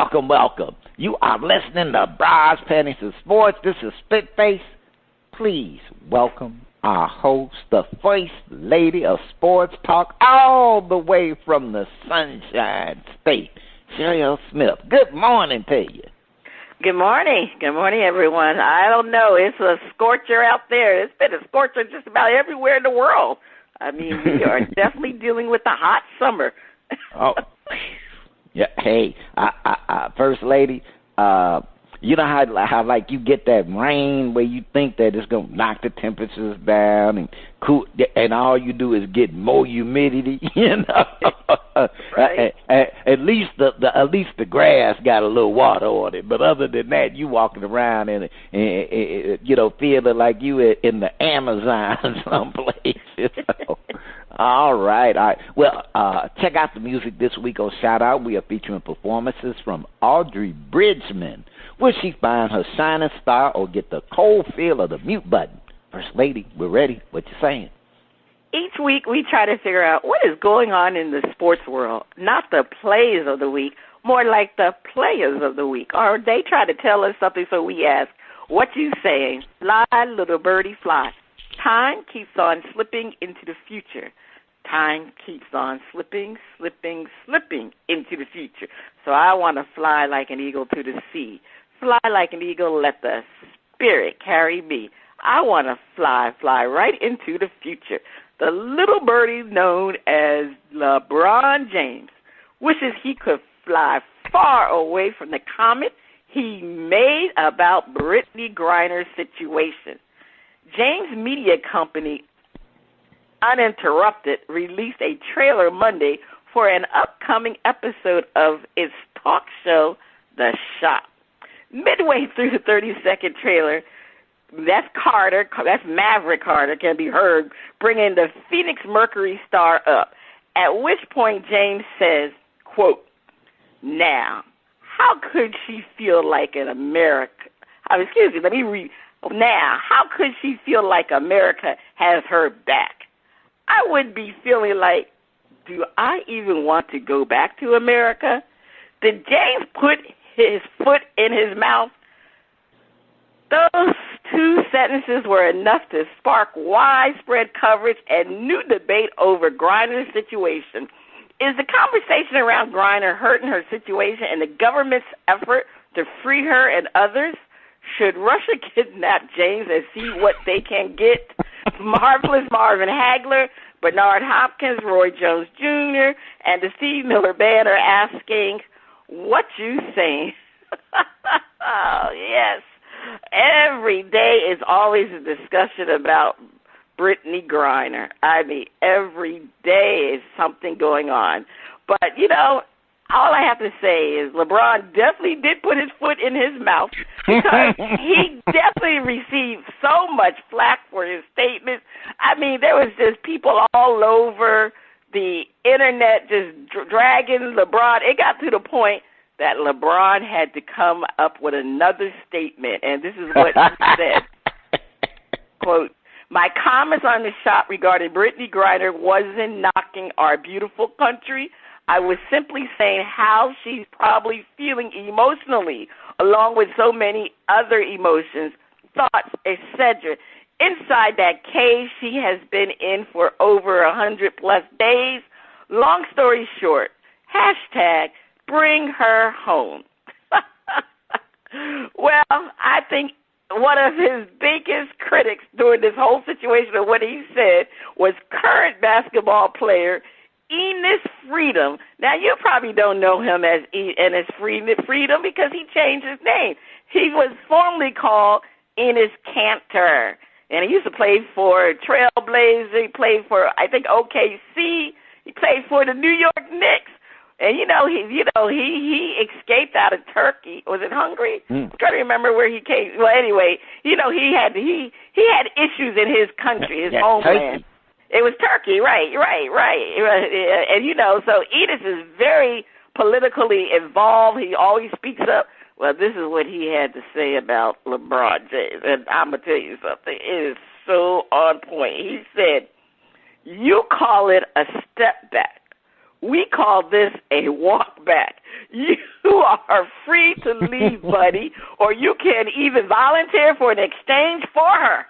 Welcome, welcome. You are listening to Bras Panties and Sports. This is Spitface. Please welcome our host, the first lady of sports talk, all the way from the Sunshine State, Cheryl Smith. Good morning to you. Good morning. Good morning, everyone. I don't know. It's a scorcher out there. It's been a scorcher just about everywhere in the world. I mean, we are definitely dealing with a hot summer. Oh, yeah. Hey, First Lady, you know how like you get that rain where you think that it's gonna knock the temperatures down and cool, and all you do is get more humidity. You know, right. At least the grass got a little water on it, but other than that, you walking around and you know, feeling like you in the Amazon someplace. You know? All right. Well, check out the music this week on Shout Out. We are featuring performances from Audrey Bridgeman. Will she find her shining star or get the cold feel of the mute button? First Lady, we're ready. What you saying? Each week we try to figure out what is going on in the sports world, not the plays of the week, more like the players of the week. Or they try to tell us something, so we ask, what you saying? Fly, little birdie, fly. Time keeps on slipping into the future. Time keeps on slipping, slipping, slipping into the future. So I want to fly like an eagle to the sea. Fly like an eagle, let the spirit carry me. I want to fly right into the future. The little birdie known as LeBron James wishes he could fly far away from the comment he made about Brittany Griner's situation. James Media Company, Uninterrupted, released a trailer Monday for an upcoming episode of its talk show, The Shop. Midway through the 30-second trailer, that's Maverick Carter, can be heard bringing the Phoenix Mercury star up, at which point James says, quote, now, how could she feel like an America? Excuse me, let me read. Now, how could she feel like America has her back? I would be feeling like, do I even want to go back to America? Did James put his foot in his mouth? Those two sentences were enough to spark widespread coverage and new debate over Griner's situation. Is the conversation around Griner hurting her situation and the government's effort to free her and others? Should Russia kidnap James and see what they can get? Marvelous Marvin Hagler, Bernard Hopkins, Roy Jones Jr., and the Steve Miller Band are asking, what you saying? Oh, yes. Every day is always a discussion about Brittany Griner. I mean, every day is something going on. But, you know, all I have to say is LeBron definitely did put his foot in his mouth because he definitely received so much flack for his statements. I mean, there was just people all over the internet just dragging LeBron. It got to the point that LeBron had to come up with another statement, and this is what he said. Quote, my comments on the shop regarding Brittany Griner wasn't knocking our beautiful country. I was simply saying how she's probably feeling emotionally, along with so many other emotions, thoughts, etc. Inside that cage she has been in for over 100+ days. Long story short, hashtag bring her home. Well, I think one of his biggest critics during this whole situation of what he said was current basketball player Enes Freedom. Now, you probably don't know him as Enes Freedom because he changed his name. He was formerly called Enes Kanter, and he used to play for Trailblazer. He played for, I think, OKC. He played for the New York Knicks. And he escaped out of Turkey. Was it Hungary? I'm trying to remember where he came. Well, anyway, he had issues in his country, his homeland. Turkey. It was Turkey, right. And so Enes is very politically involved. He always speaks up. Well, this is what he had to say about LeBron James, and I'm gonna tell you something. It is so on point. He said, "You call it a step back. We call this a walk back. You are free to leave, buddy, or you can even volunteer for an exchange for her.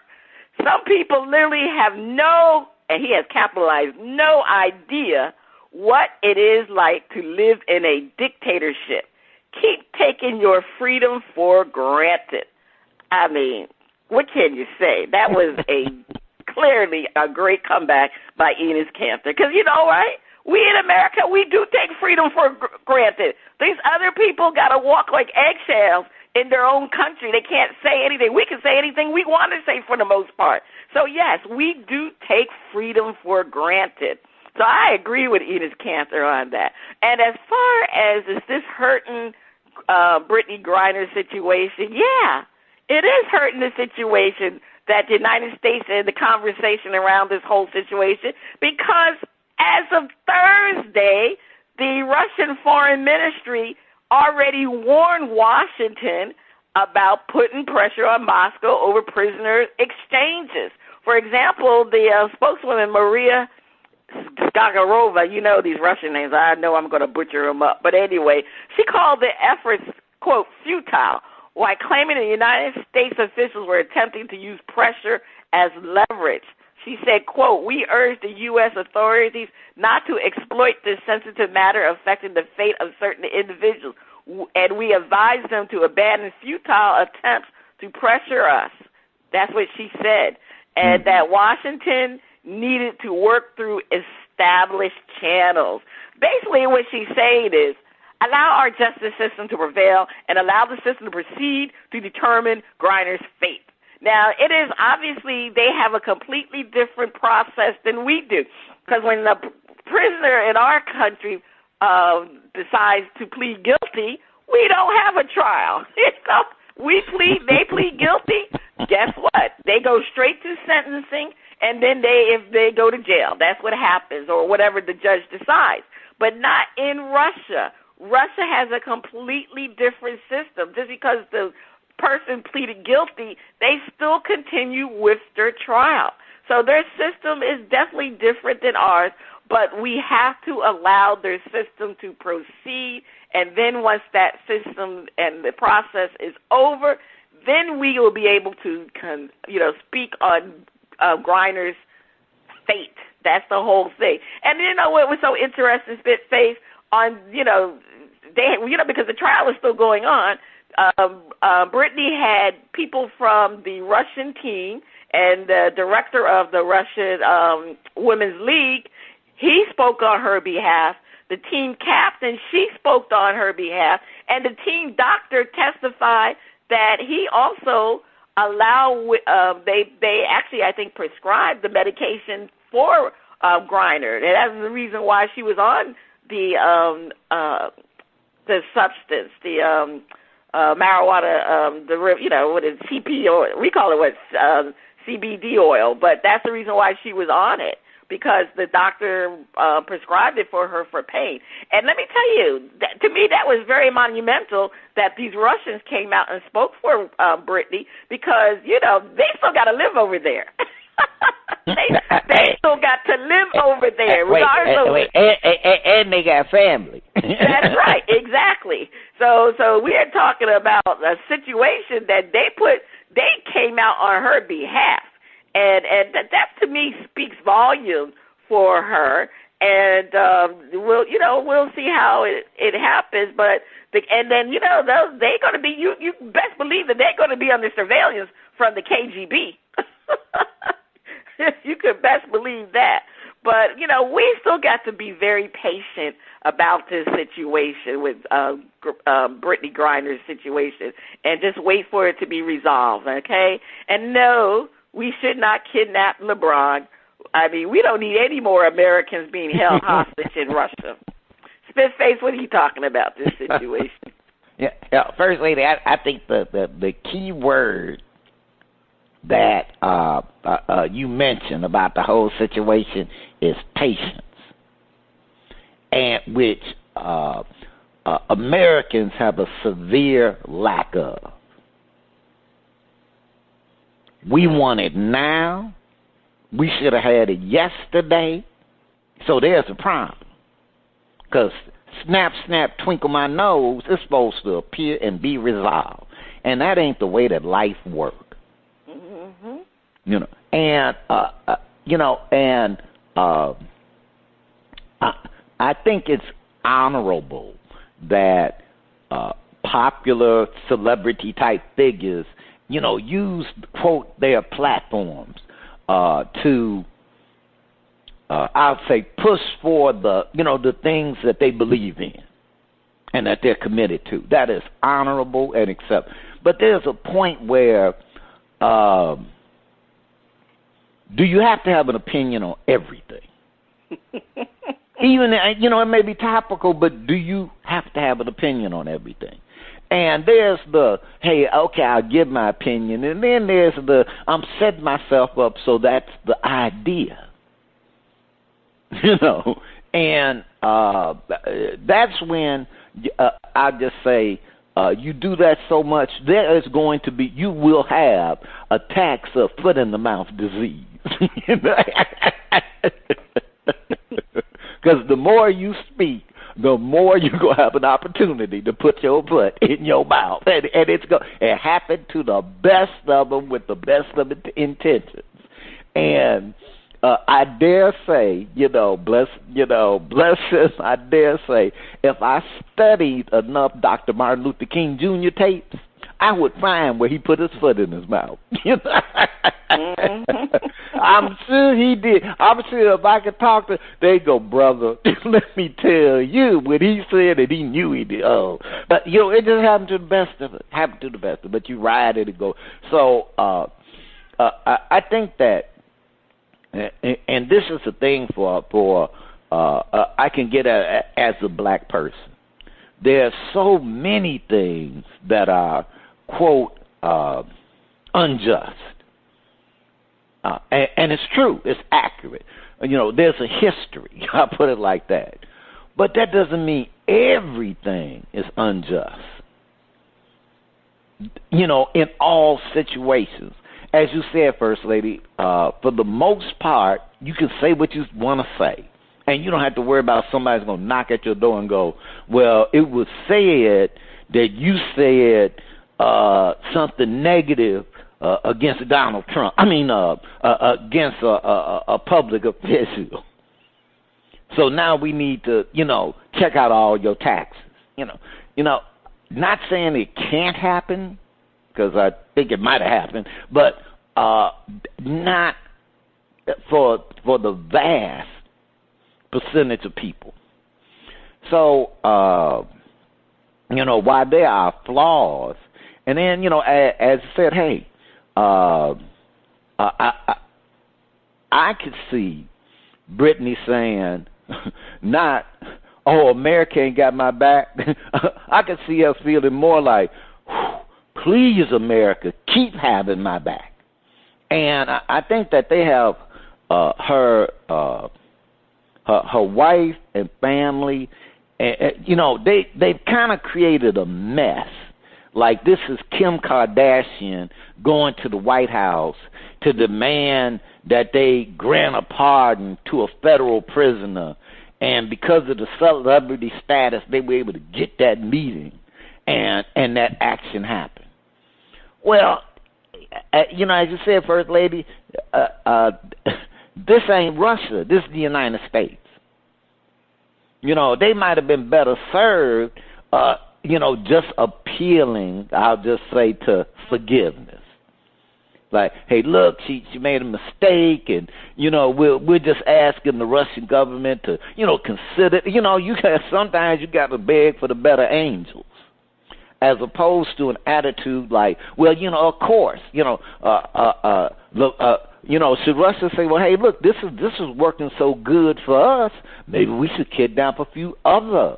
Some people literally have no, and he has capitalized, no idea what it is like to live in a dictatorship. Keep taking your freedom for granted. I mean, what can you say? That was clearly a great comeback by Enos Cantor. Because, you know, right? We in America, we do take freedom for granted. These other people got to walk like eggshells in their own country. They can't say anything. We can say anything we want to say for the most part. So, yes, we do take freedom for granted. So I agree with Enos Cantor on that. And as far as is this hurting Brittany Griner's situation, yeah, it is hurting the situation that the United States and the conversation around this whole situation, because as of Thursday, the Russian Foreign Ministry already warned Washington about putting pressure on Moscow over prisoner exchanges. For example, the spokeswoman Maria Skagorova, you know these Russian names, I know I'm going to butcher them up, but anyway, she called the efforts, quote, futile, while claiming the United States officials were attempting to use pressure as leverage. She said, quote, we urge the U.S. authorities not to exploit this sensitive matter affecting the fate of certain individuals, and we advise them to abandon futile attempts to pressure us. That's what she said. And that Washington needed to work through established channels. Basically what she's saying is, allow our justice system to prevail and allow the system to proceed to determine Griner's fate. Now, it is obviously they have a completely different process than we do, because when the prisoner in our country decides to plead guilty, we don't have a trial. They plead guilty. Guess what? They go straight to sentencing, and then if they go to jail, that's what happens, or whatever the judge decides. But not in Russia. Russia has a completely different system. Just because the person pleaded guilty, they still continue with their trial. So their system is definitely different than ours, but we have to allow their system to proceed, and then once that system and the process is over, then we will be able to, speak on Griner's fate. That's the whole thing. And you know what was so interesting, Spitface, because the trial is still going on, Brittany had people from the Russian team and the director of the Russian Women's League. He spoke on her behalf. The team captain, she spoke on her behalf. And the team doctor testified that he also they actually, I think, prescribed the medication for Griner. And that's the reason why she was on the substance, the marijuana, what is CP oil? We call it CBD oil, but that's the reason why she was on it, because the doctor prescribed it for her for pain. And let me tell you, to me that was very monumental that these Russians came out and spoke for Brittany, because, they still got to live over there. they still got to live over there. And they got family. That's right, exactly. So we are talking about a situation that they came out on her behalf. And that to me speaks volumes for her, and we'll see how it happens. But then they're going to be you best believe that they're going to be under surveillance from the KGB. You could best believe that. But we still got to be very patient about this situation with Brittany Griner's situation, and just wait for it to be resolved. Okay, and no, we should not kidnap LeBron. I mean, we don't need any more Americans being held hostage in Russia. Spitface, what are you talking about this situation? Yeah. First lady, I think the key word that you mentioned about the whole situation is patience, and which Americans have a severe lack of. We want it now. We should have had it yesterday. So there's a problem. Because snap, snap, twinkle my nose is supposed to appear and be resolved. And that ain't the way that life works. Mm-hmm. I think it's honorable that popular celebrity type figures, use, quote, their platforms to, I'll say, push for the things that they believe in and that they're committed to. That is honorable and acceptable. But there's a point where do you have to have an opinion on everything? Even, it may be topical, but do you have to have an opinion on everything? And there's the, hey, okay, I'll give my opinion. And then there's the, I'm setting myself up so that's the idea. And that's when I just say, you do that so much, there is going to be, you will have attacks of foot in the mouth disease. Because the more you speak, the more you're going to have an opportunity to put your foot in your mouth. And it happened to the best of them with the best of intentions. And I dare say, bless him, I dare say, if I studied enough Dr. Martin Luther King Jr. tapes, I would find where he put his foot in his mouth. I'm sure he did. I'm sure if I could talk to, they go, brother, let me tell you what he said, and he knew he did. Oh, but it just happened to the best of it. Happened to the best of it. But you ride it and go. So I think that, and this is the thing for I can get at as a black person. There are so many things that are, quote, unjust. And it's true. It's accurate. There's a history. I'll put it like that. But that doesn't mean everything is unjust. In all situations. As you said, First Lady, for the most part, you can say what you want to say. And you don't have to worry about somebody's going to knock at your door and go, well, it was said that you said something negative against Donald Trump. Against a public official. So now we need to, check out all your taxes. Not saying it can't happen, because I think it might have happened, but not for the vast percentage of people. So, while there are flaws, and then, as I said, hey, I could see Brittany saying, not, oh, America ain't got my back. I could see her feeling more like, please, America, keep having my back. And I think that they have her wife and family, they've kind of created a mess. Like this is Kim Kardashian going to the White House to demand that they grant a pardon to a federal prisoner. And because of the celebrity status, they were able to get that meeting and that action happened. Well, as you said, First Lady, this ain't Russia. This is the United States. They might have been better served, just appealing, I'll just say, to forgiveness. Like, hey, look, she made a mistake, and, we're just asking the Russian government to, consider, sometimes you got to beg for the better angels. As opposed to an attitude like, well, of course, should Russia say, well, hey, look, this is working so good for us, maybe we should kidnap a few other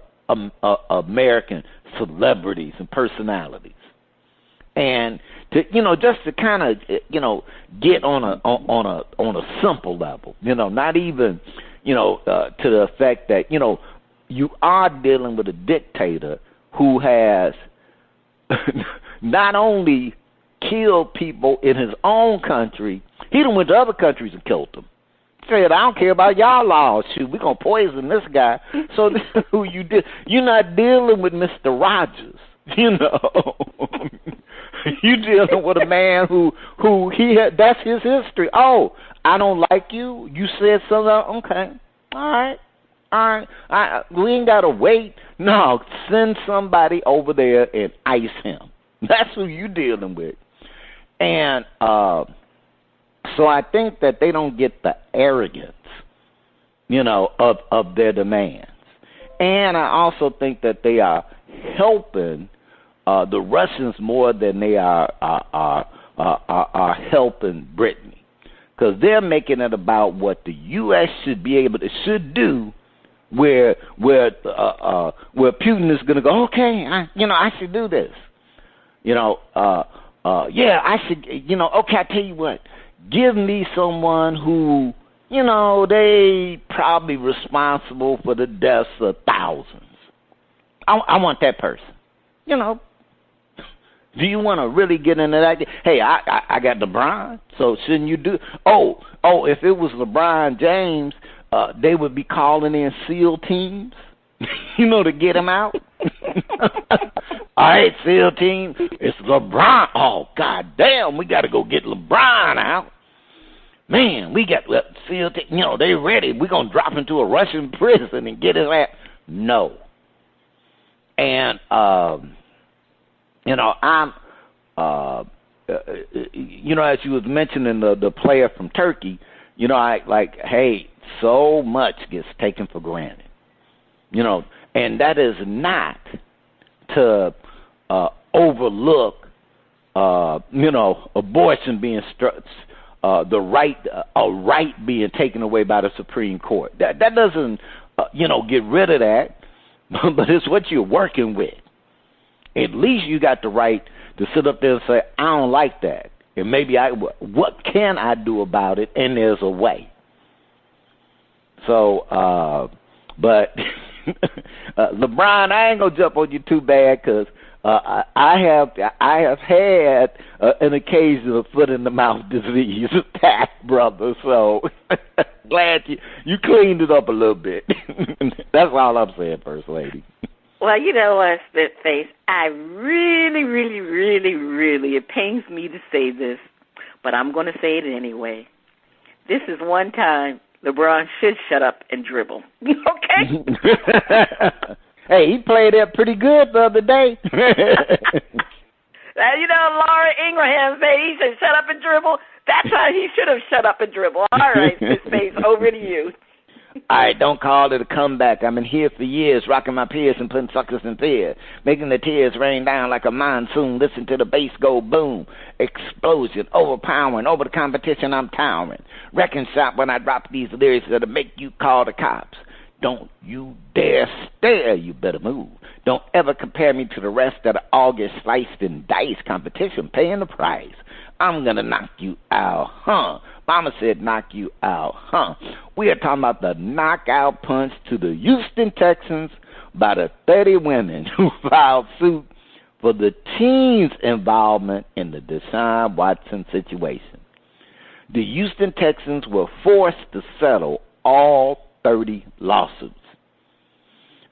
American celebrities and personalities, and to just to kind of get on a simple level, not even to the effect that you are dealing with a dictator who has not only killed people in his own country, he done went to other countries and killed them. said, I don't care about y'all laws. Shoot, we're going to poison this guy. So this is who you did. You're not dealing with Mr. Rogers, you know. You're dealing with a man who that's his history. Oh, I don't like you. You said something. Okay. All right. We ain't got to wait. No, send somebody over there and ice him. That's who you dealing with. And so I think that they don't get the arrogance, you know, of their demands. And I also think that they are helping the Russians more than they are helping Britain. Because they're making it about what the U.S. should do, where Putin is going to go, okay, I should do this. I should, okay, I tell you what, give me someone who, they probably responsible for the deaths of thousands. I want that person. Do you want to really get into that? Hey, I got LeBron, so shouldn't you do? Oh, if it was LeBron James, they would be calling in SEAL teams, to get him out. All right, SEAL team, it's LeBron. Oh, goddamn, we got to go get LeBron out. Man, we got SEAL team. They ready. We're going to drop into a Russian prison and get his ass. No. And, I'm, as you was mentioning the player from Turkey, hey, so much gets taken for granted, and that is not to overlook, abortion being a right being taken away by the Supreme Court. That doesn't, get rid of that, but it's what you're working with. At least you got the right to sit up there and say, I don't like that. And maybe what can I do about it? And there's a way. So, but LeBron, I ain't going to jump on you too bad because I have had an occasional foot in the mouth disease attack, brother. So glad you cleaned it up a little bit. That's all I'm saying, First Lady. Well, you know what, Spitface, I really, really, really, really, it pains me to say this, but I'm going to say it anyway. This is one time LeBron should shut up and dribble. Okay? Hey, he played that pretty good the other day. Laura Ingraham said he should shut up and dribble. That's how he should have shut up and dribble. All right, Spitface, over to you. All right, don't call it a comeback. I've been here for years, rocking my peers and putting suckers in fear, making the tears rain down like a monsoon. Listen to the bass go boom, explosion, overpowering, over the competition I'm towering. Wrecking shop when I drop these lyrics that'll make you call the cops. Don't you dare stare, you better move. Don't ever compare me to the rest that all get sliced and diced. Competition paying the price. I'm gonna knock you out, huh? Mama said knock you out, huh? We are talking about the knockout punch to the Houston Texans by the 30 women who filed suit for the team's involvement in the Deshaun Watson situation. The Houston Texans were forced to settle all 30 lawsuits.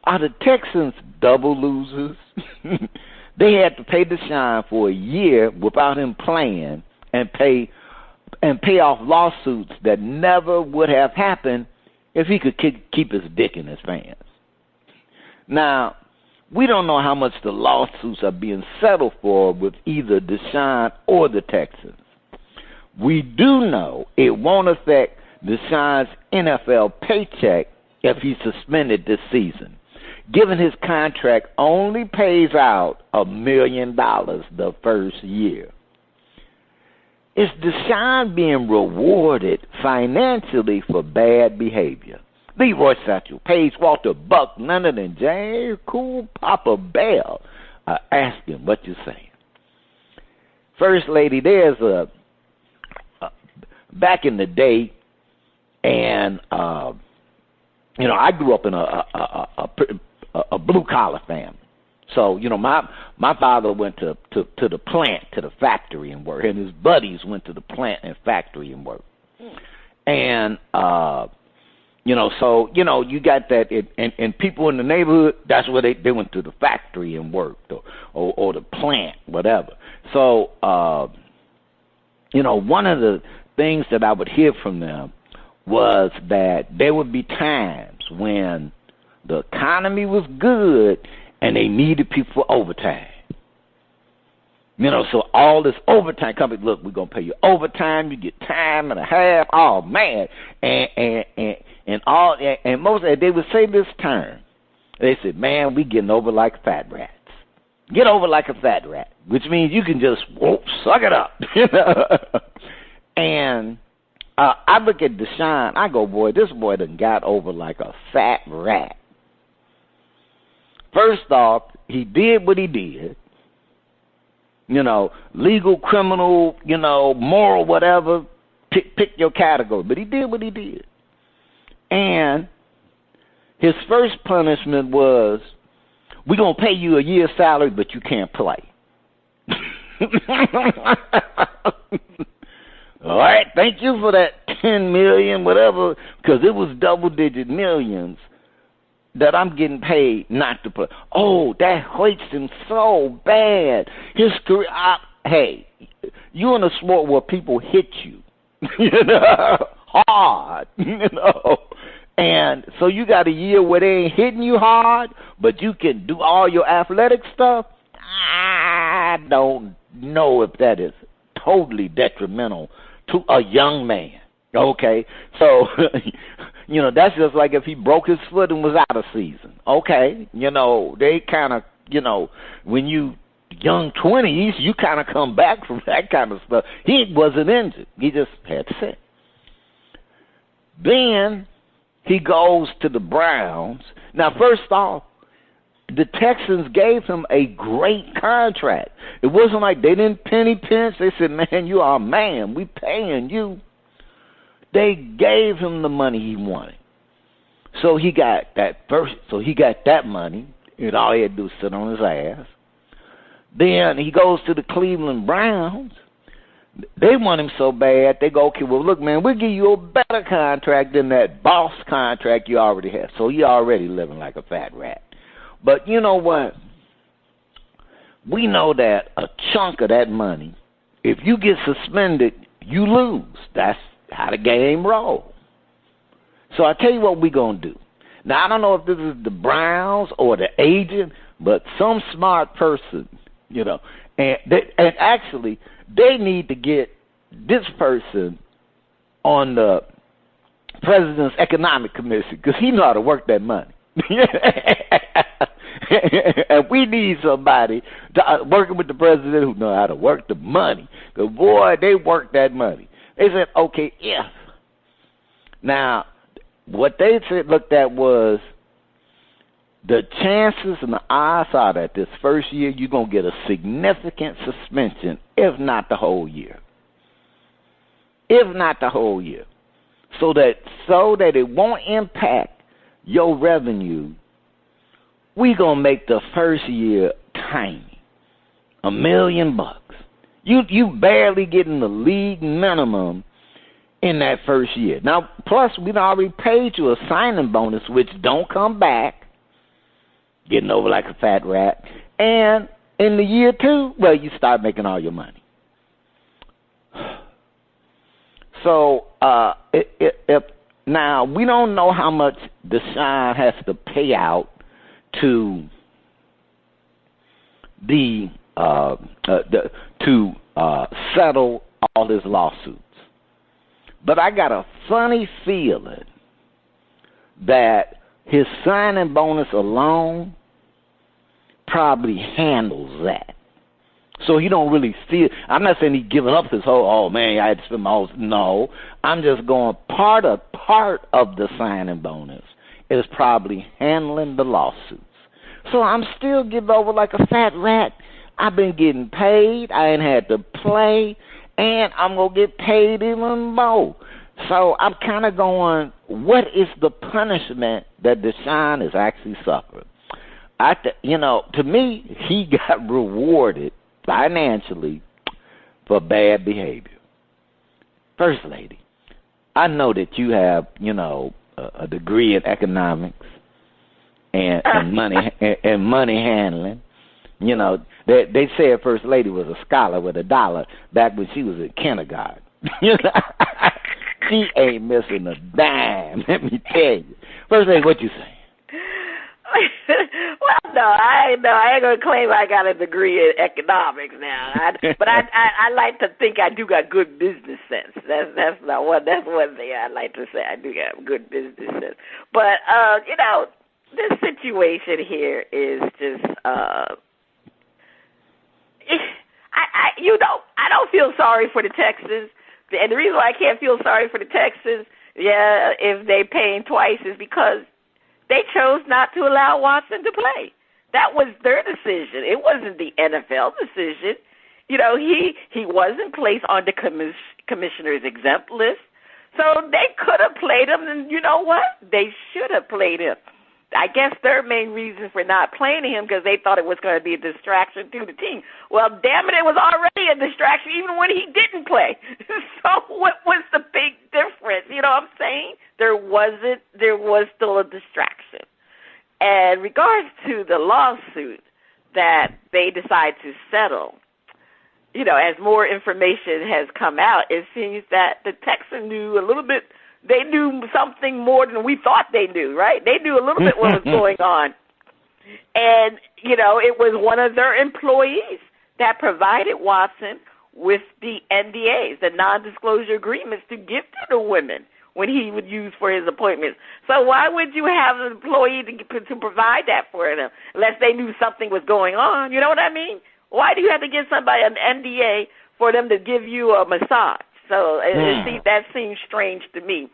Are the Texans double losers? They had to pay Deshaun for a year without him playing and pay off lawsuits that never would have happened if he could keep his dick in his pants. Now, we don't know how much the lawsuits are being settled for with either Deshaun or the Texans. We do know it won't affect Deshaun's NFL paycheck if he's suspended this season, given his contract only pays out $1 million the first year. Is Deshaun being rewarded financially for bad behavior? Leroy Satchel, Paige, Walter, Buck, Leonard, and J. Cool Papa Bell are asking what you're saying. First Lady, there's a back in the day, and I grew up in a blue collar family. So my father went to the plant, to the factory and work, and his buddies went to the plant and factory and work. And, so, you got that, and people in the neighborhood, that's where they went to the factory and worked, or the plant, whatever. So, one of the things that I would hear from them was that there would be times when the economy was good and they needed people for overtime. So all this overtime company, look, we're gonna pay you overtime. You get time and a half. Oh man, and most of they would say this term. They said, "Man, we getting over like fat rats. Get over like a fat rat," which means you can just suck it up. And I look at Deshaun. I go, boy, this boy done got over like a fat rat. First off, he did what he did. Legal, criminal, moral, whatever, pick your category. But he did what he did. And his first punishment was, we're going to pay you a year's salary, but you can't play. All right, thank you for that $10 million, whatever, because it was double-digit millions that I'm getting paid not to play. Oh, that hurts him so bad. His career, hey, you're in a sport where people hit you, hard, And so you got a year where they ain't hitting you hard, but you can do all your athletic stuff. I don't know if that is totally detrimental to a young man. Okay, so that's just like if he broke his foot and was out of season. Okay, they kind of, when you young 20s, you kind of come back from that kind of stuff. He wasn't injured. He just had to sit. Then he goes to the Browns. Now, first off, the Texans gave him a great contract. It wasn't like they didn't penny pinch. They said, man, you are a man. We paying you. They gave him the money he wanted. So he got that money, and all he had to do was sit on his ass. Then he goes to the Cleveland Browns. They want him so bad, they go, okay, well, look, man, we'll give you a better contract than that boss contract you already have. So you're already living like a fat rat. But you know what? We know that a chunk of that money, if you get suspended, you lose. That's how the game rolls. So I tell you what we're going to do. Now, I don't know if this is the Browns or the agent, but some smart person, and actually they need to get this person on the President's Economic Commission because he know how to work that money. And we need somebody working with the president who know how to work the money. Because, boy, they work that money. They said, okay, if. Now, what they looked at was the chances and the odds are that this first year you're going to get a significant suspension, if not the whole year. If not the whole year. So that it won't impact your revenue, we're going to make the first year tiny. $1 million. You barely getting the league minimum in that first year. Now, plus, we've already paid you a signing bonus, which don't come back. Getting over like a fat rat. And in the year 2, well, you start making all your money. So, now, we don't know how much Deshaun has to pay out to settle all his lawsuits. But I got a funny feeling that his signing bonus alone probably handles that. So he don't really feel. I'm not saying he's giving up his whole, oh man, I had to spend my whole. No, I'm just going part of the signing bonus is probably handling the lawsuits. So I'm still getting over like a fat rat. I've been getting paid. I ain't had to play, and I'm gonna get paid even more. So I'm kind of going, what is the punishment that Deshaun is actually suffering? To me, he got rewarded financially for bad behavior. First lady, I know that you have, a degree in economics and money handling. They said First Lady was a scholar with a dollar back when she was in kindergarten. She ain't missing a dime, let me tell you. First Lady, what you say? Well, no, I ain't gonna claim I got a degree in economics now. But I like to think I do got good business sense. That's one thing I like to say. I do got good business sense. But this situation here is just I don't feel sorry for the Texans. And the reason why I can't feel sorry for the Texans, if they paying twice, is because they chose not to allow Watson to play. That was their decision. It wasn't the NFL decision. He wasn't placed on the commissioner's exempt list. So they could have played him, and you know what? They should have played him. I guess their main reason for not playing him because they thought it was going to be a distraction to the team. Well, damn it was already a distraction even when he didn't play. So what was the big difference? You know what I'm saying? There was still a distraction. And regards to the lawsuit that they decide to settle, as more information has come out, it seems that the Texans knew a little bit. They knew something more than we thought they knew, right? They knew a little bit what was going on. And, it was one of their employees that provided Watson with the NDAs, the non-disclosure agreements, to give to the women when he would use for his appointments. So why would you have an employee to provide that for them unless they knew something was going on? You know what I mean? Why do you have to give somebody an NDA for them to give you a massage? So that seems strange to me.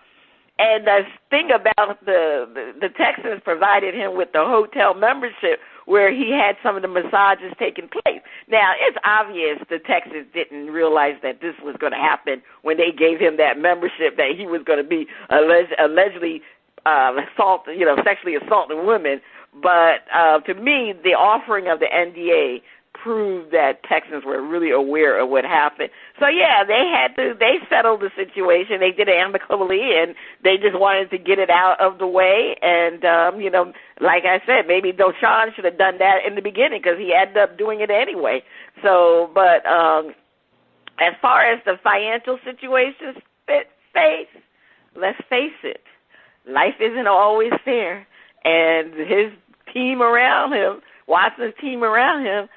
And the thing about the Texans provided him with the hotel membership where he had some of the massages taking place. Now, it's obvious the Texans didn't realize that this was going to happen when they gave him that membership, that he was going to be allegedly sexually assaulting women. But to me, the offering of the NDA proved that Texans were really aware of what happened. So they settled the situation. They did it amicably, and they just wanted to get it out of the way. And like I said, maybe Deshaun should have done that in the beginning because he ended up doing it anyway. So, but as far as the financial situation, let's face it, life isn't always fair. And his team around him, Watson's team around him,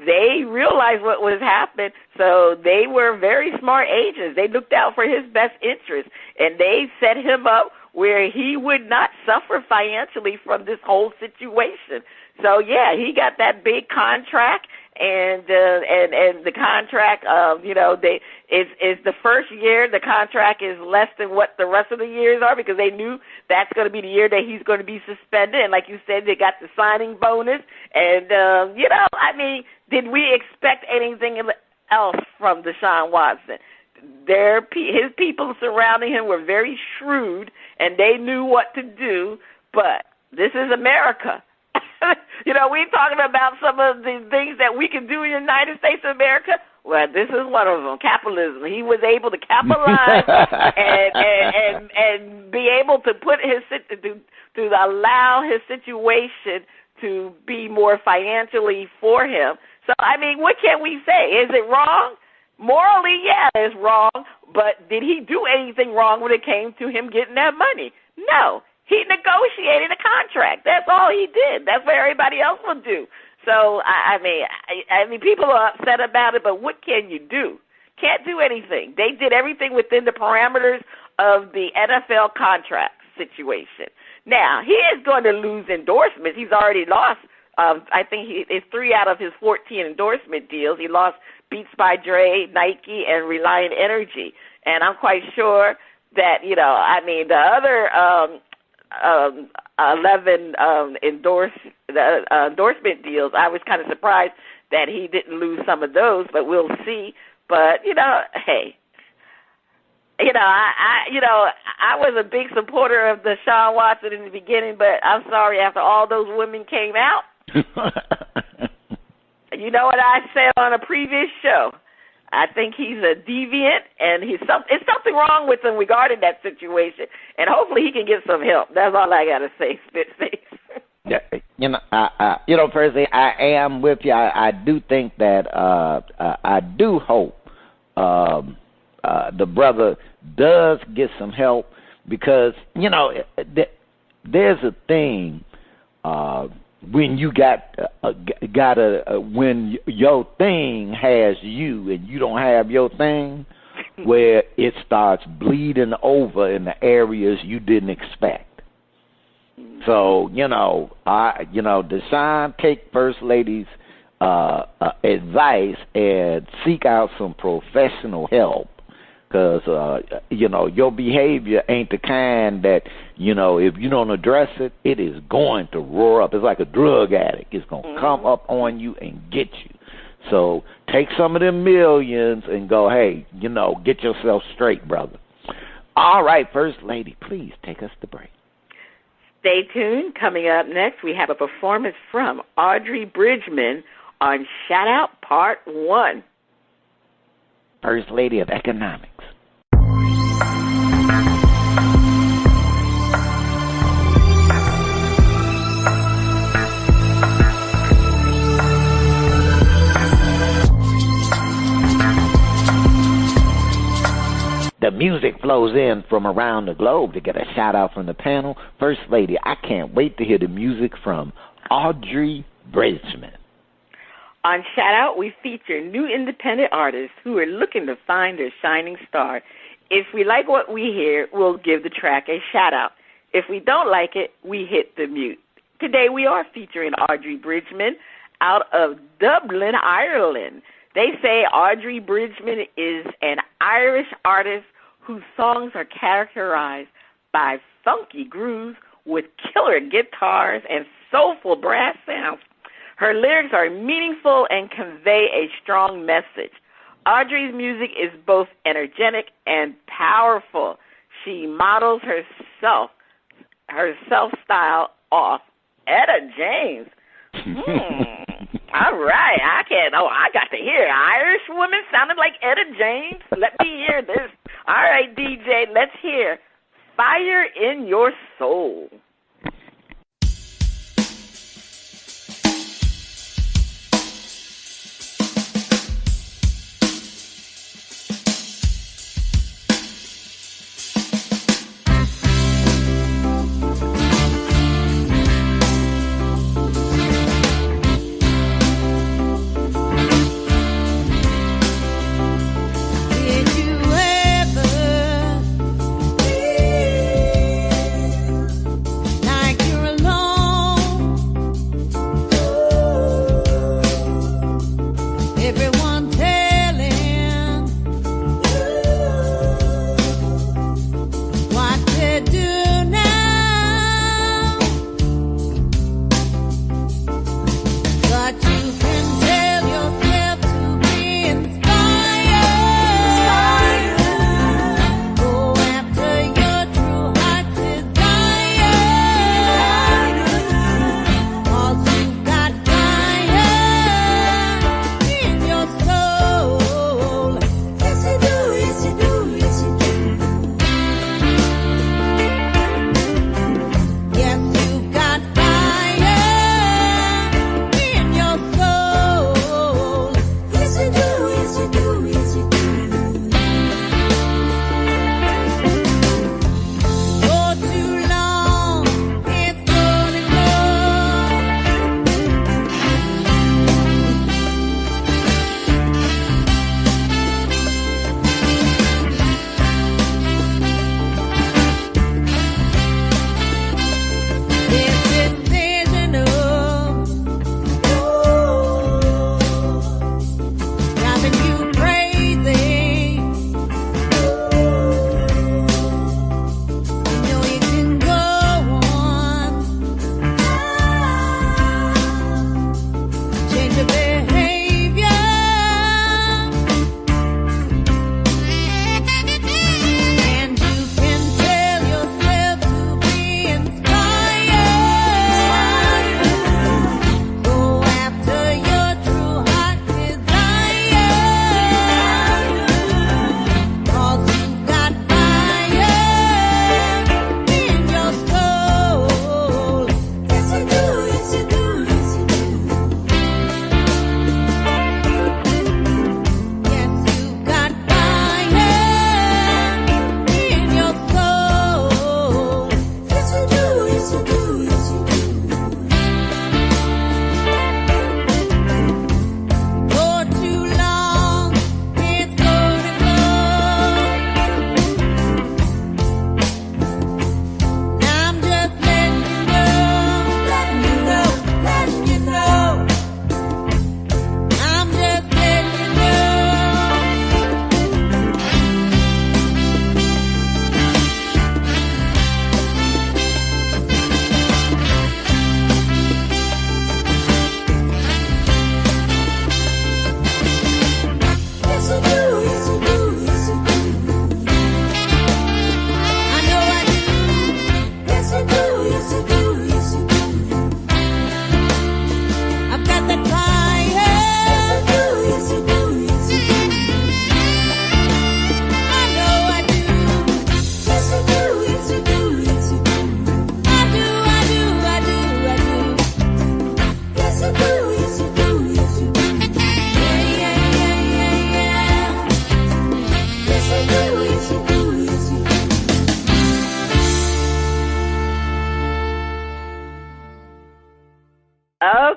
they realized what was happening, so they were very smart agents. They looked out for his best interest, and they set him up where he would not suffer financially from this whole situation. So, he got that big contract, and the contract, is the first year the contract is less than what the rest of the years are because they knew that's going to be the year that he's going to be suspended. And like you said, they got the signing bonus. And, did we expect anything else from Deshaun Watson? His people surrounding him were very shrewd, and they knew what to do, but this is America. We talking about some of the things that we can do in the United States of America. Well, this is one of them, capitalism. He was able to capitalize and be able to put to allow his situation to be more financially for him. So, what can we say? Is it wrong? Morally, it's wrong, but did he do anything wrong when it came to him getting that money? No. He negotiated a contract. That's all he did. That's what everybody else will do. So, people are upset about it, but what can you do? Can't do anything. They did everything within the parameters of the NFL contract situation. Now, he is going to lose endorsements. He's already lost, I think it's 3 out of his 14 endorsement deals. He lost Beats by Dre, Nike, and Reliant Energy. And I'm quite sure that, the other 11 endorsement deals, I was kind of surprised that he didn't lose some of those, but we'll see. But, hey, I was a big supporter of Deshaun Watson in the beginning, but I'm sorry, after all those women came out, you know what I said on a previous show? I think he's a deviant, and it's something wrong with him regarding that situation. And hopefully he can get some help. That's all I got to say, Spitface. Yeah, Percy, I am with you. I do think that I do hope the brother does get some help, because there's a thing when you when your thing has you and you don't have your thing, where it starts bleeding over in the areas you didn't expect. So, Deshaun, take First Lady's advice and seek out some professional help, because, your behavior ain't the kind that, if you don't address it, it is going to roar up. It's like a drug addict. It's going to come up on you and get you. So take some of them millions and go, hey, get yourself straight, brother. All right, First Lady, please take us to break. Stay tuned. Coming up next, we have a performance from Audrey Bridgeman on Shout Out Part 1. First Lady of Economics. The music flows in from around the globe to get a shout-out from the panel. First Lady, I can't wait to hear the music from Audrey Bridgeman. On Shout Out, we feature new independent artists who are looking to find their shining star. If we like what we hear, we'll give the track a shout-out. If we don't like it, we hit the mute. Today we are featuring Audrey Bridgeman out of Dublin, Ireland. They say Audrey Bridgeman is an Irish artist whose songs are characterized by funky grooves with killer guitars and soulful brass sounds. Her lyrics are meaningful and convey a strong message. Audrey's music is both energetic and powerful. She models her self-style off Etta James. All right, I got to hear Irish woman sounding like Etta James. Let me hear this. All right, DJ, let's hear Fire in Your Soul.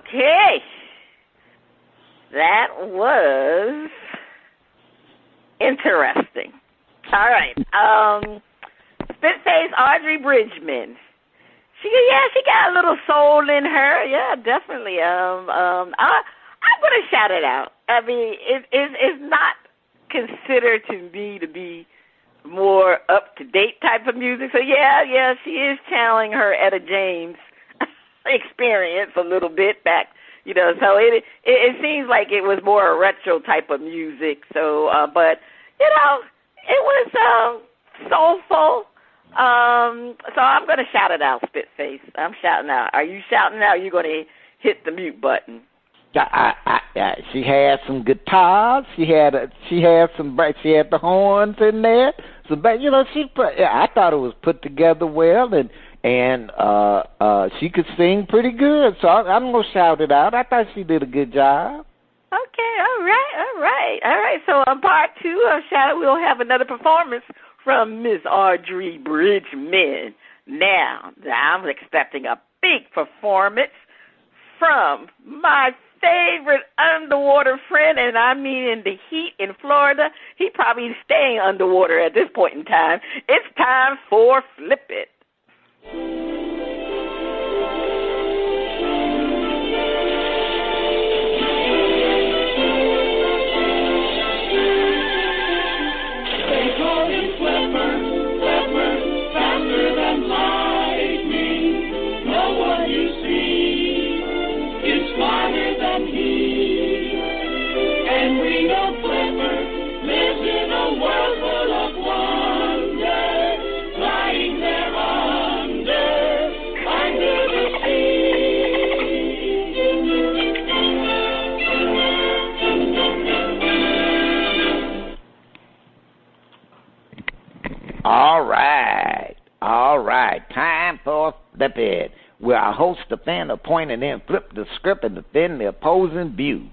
Okay. That was interesting. All right. Spitface Audrey Bridgeman. She got a little soul in her. Yeah, definitely. I'm gonna shout it out. I mean, it's not considered to me to be more up to date type of music. So yeah, she is channeling her Etta James experience a little bit back. So it seems like it was more a retro type of music. So, but it was soulful. So I'm going to shout it out, Spitface. I'm shouting out. Are you shouting out? Or are you going to hit the mute button? She had some guitars. She had the horns in there. So, but I thought it was put together well, and she could sing pretty good. So I'm gonna shout it out. I thought she did a good job. Okay, all right. So on part 2 of Shout It, we'll have another performance from Miss Audrey Bridgeman. Now, I'm expecting a big performance from my favorite underwater friend, and I mean in the heat in Florida. He probably staying underwater at this point in time. It's time for Flip It. They call him Flipper, faster than lightning. No one you see is smarter than he. And we know Flipper lives in a world full of wonder, lying there under the All right. Time for Flip It, where our host defend a point and then flip the script and defend the opposing view.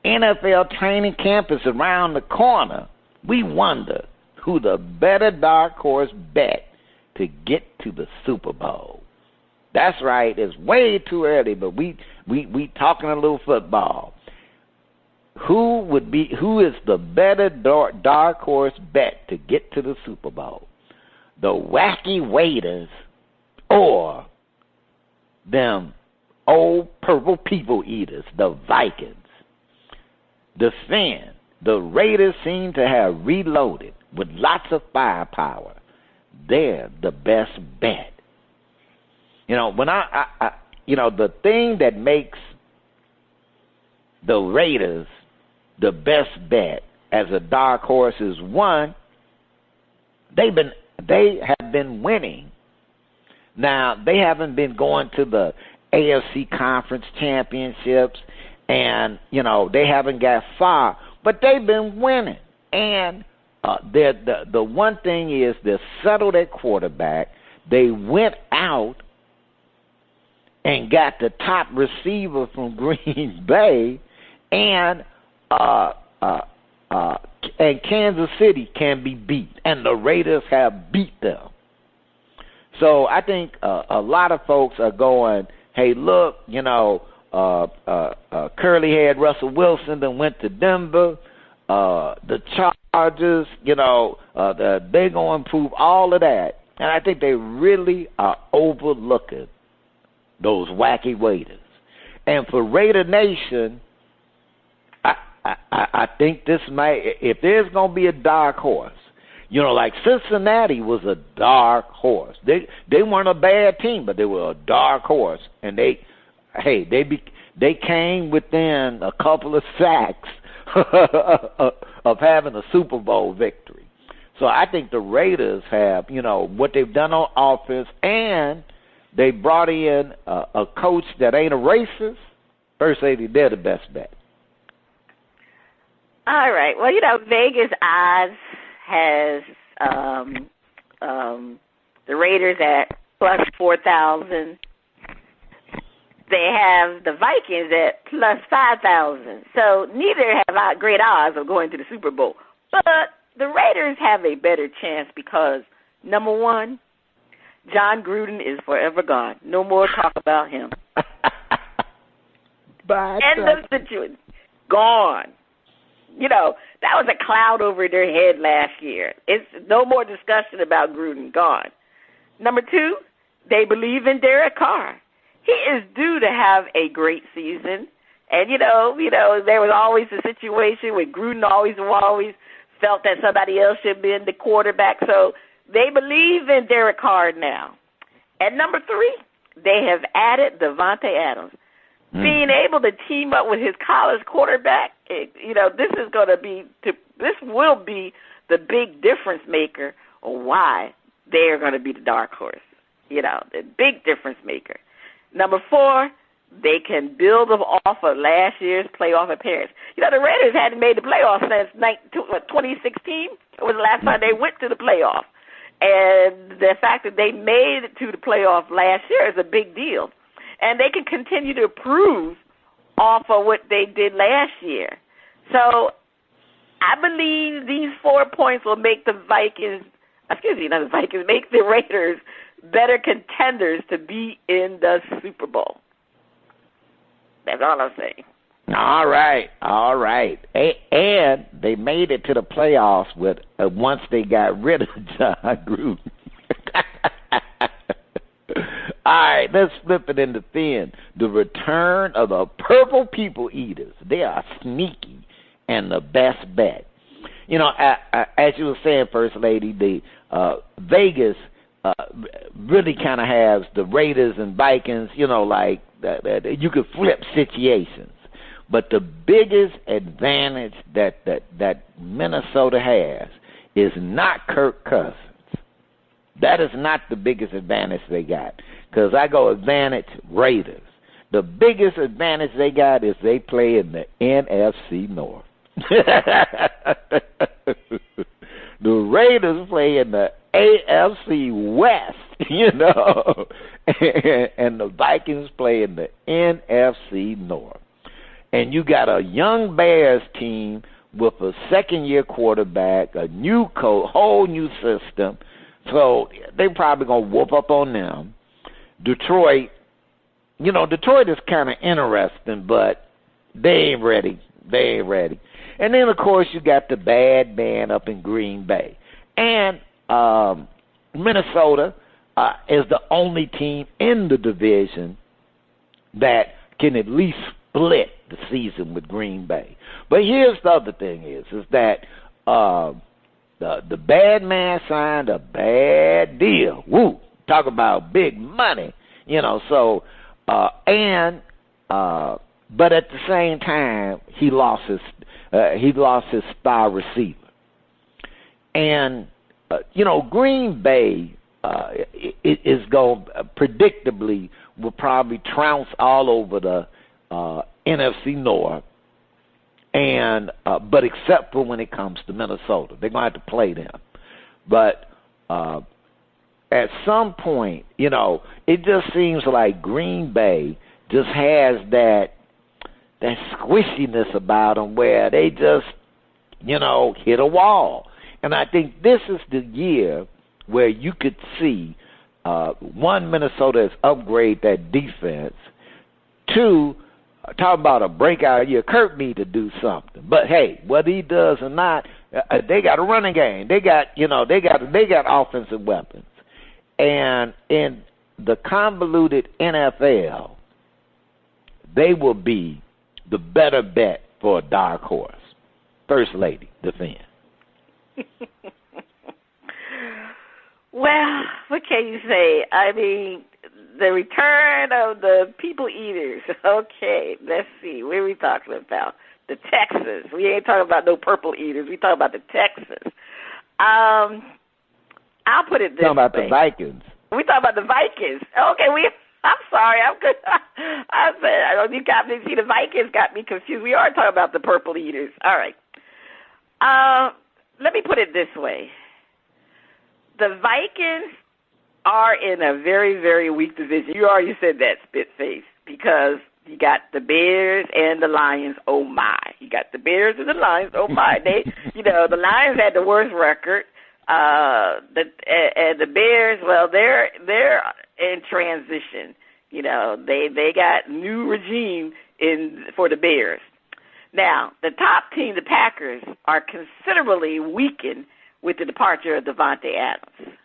NFL training camp is around the corner. We wonder who the better dark horse bet to get to the Super Bowl. That's right. It's way too early, but we talking a little football. Who is the better dark horse bet to get to the Super Bowl? The wacky waiters or them old purple people eaters, the Vikings? Defend. The Raiders seem to have reloaded with lots of firepower. They're the best bet. When the thing that makes the Raiders the best bet as a dark horse is, one, they have been winning. Now, they haven't been going to the AFC Conference Championships, and they haven't got far, but they've been winning. And the one thing is they're settled at quarterback. They went out and got the top receiver from Green Bay, and Kansas City can be beat, and the Raiders have beat them. So I think a lot of folks are going, hey, look, curly-haired Russell Wilson then went to Denver. The Chargers, they're going to improve all of that. And I think they really are overlooking those wacky waiters. And for Raider Nation, I think this might, if there's going to be a dark horse, like Cincinnati was a dark horse. They weren't a bad team, but they were a dark horse, and they came within a couple of sacks of having a Super Bowl victory. So I think the Raiders have, what they've done on offense, and they brought in a coach that ain't a racist. First lady, they're the best bet. All right. Well, Vegas odds has the Raiders at plus 4,000. They have the Vikings at plus 5,000. So neither have great odds of going to the Super Bowl. But the Raiders have a better chance because, number one, John Gruden is forever gone. No more talk about him. End of situation. Gone. You know, that was a cloud over their head last year. It's no more discussion about Gruden. Gone. Number 2, they believe in Derek Carr. He is due to have a great season. And, you know, there was always a situation where Gruden always felt that somebody else should be in the quarterback. So they believe in Derek Carr now. And number 3, they have added Devontae Adams. Being able to team up with his college quarterback, this will be the big difference maker on why they are going to be the dark horse. You know, the big difference maker. Number 4, they can build off of last year's playoff appearance. You know, the Raiders hadn't made the playoffs since 2016. It was the last time they went to the playoff. And the fact that they made it to the playoff last year is a big deal. And they can continue to improve off of what they did last year. So I believe these 4 points will make the make the Raiders better contenders to be in the Super Bowl. That's all I'm saying. All right. And they made it to the playoffs with once they got rid of John Gruden. All right, let's flip it into thin. The return of the purple people eaters. They are sneaky and the best bet. You know, as you were saying, First Lady, the Vegas really kind of has the Raiders and Vikings, you know, like you could flip situations. But the biggest advantage that Minnesota has is not Kirk Cousins. That is not the biggest advantage they got. Because I go advantage Raiders. The biggest advantage they got is they play in the NFC North. The Raiders play in the AFC West, you know. And the Vikings play in the NFC North. And you got a young Bears team with a second-year quarterback, a new coach, whole new system. So they probably going to whoop up on them. Detroit is kind of interesting, but they ain't ready. And then, of course, you got the bad man up in Green Bay. And Minnesota is the only team in the division that can at least split the season with Green Bay. But here's the other thing is that the bad man signed a bad deal. Woo! Talk about big money, you know. So, but at the same time, he lost his star receiver, and Green Bay is going predictably will probably trounce all over the NFC North. And but except for when it comes to Minnesota, they're going to have to play them. But at some point, it just seems like Green Bay just has that squishiness about them where they just, hit a wall. And I think this is the year where you could see, one, Minnesota has upgraded that defense. Two, talk about a breakout year. Kirk need to do something. But hey, whether he does or not, they got a running game. They got offensive weapons. And in the convoluted NFL, they will be the better bet for a dark horse. First Lady, defend. Well, what can you say? I mean, the return of the people eaters. Okay, let's see. What are we talking about? The Texans. We ain't talking about no purple eaters. We talking about the Texans. I'll put it this way. Talking about the Vikings. We talking about the Vikings. Okay, I'm sorry. I'm good. I said, you got me. See, the Vikings got me confused. We are talking about the purple eaters. All right. Let me put it this way. The Vikings are in a very, very weak division. You already said that, Spitface, because you got the Bears and the Lions. Oh my! You got the Bears and the Lions. Oh my! They, the Lions had the worst record. And the Bears, well, they're in transition. They got new regime for the Bears. Now, the top team, the Packers, are considerably weakened with the departure of Devontae Adams.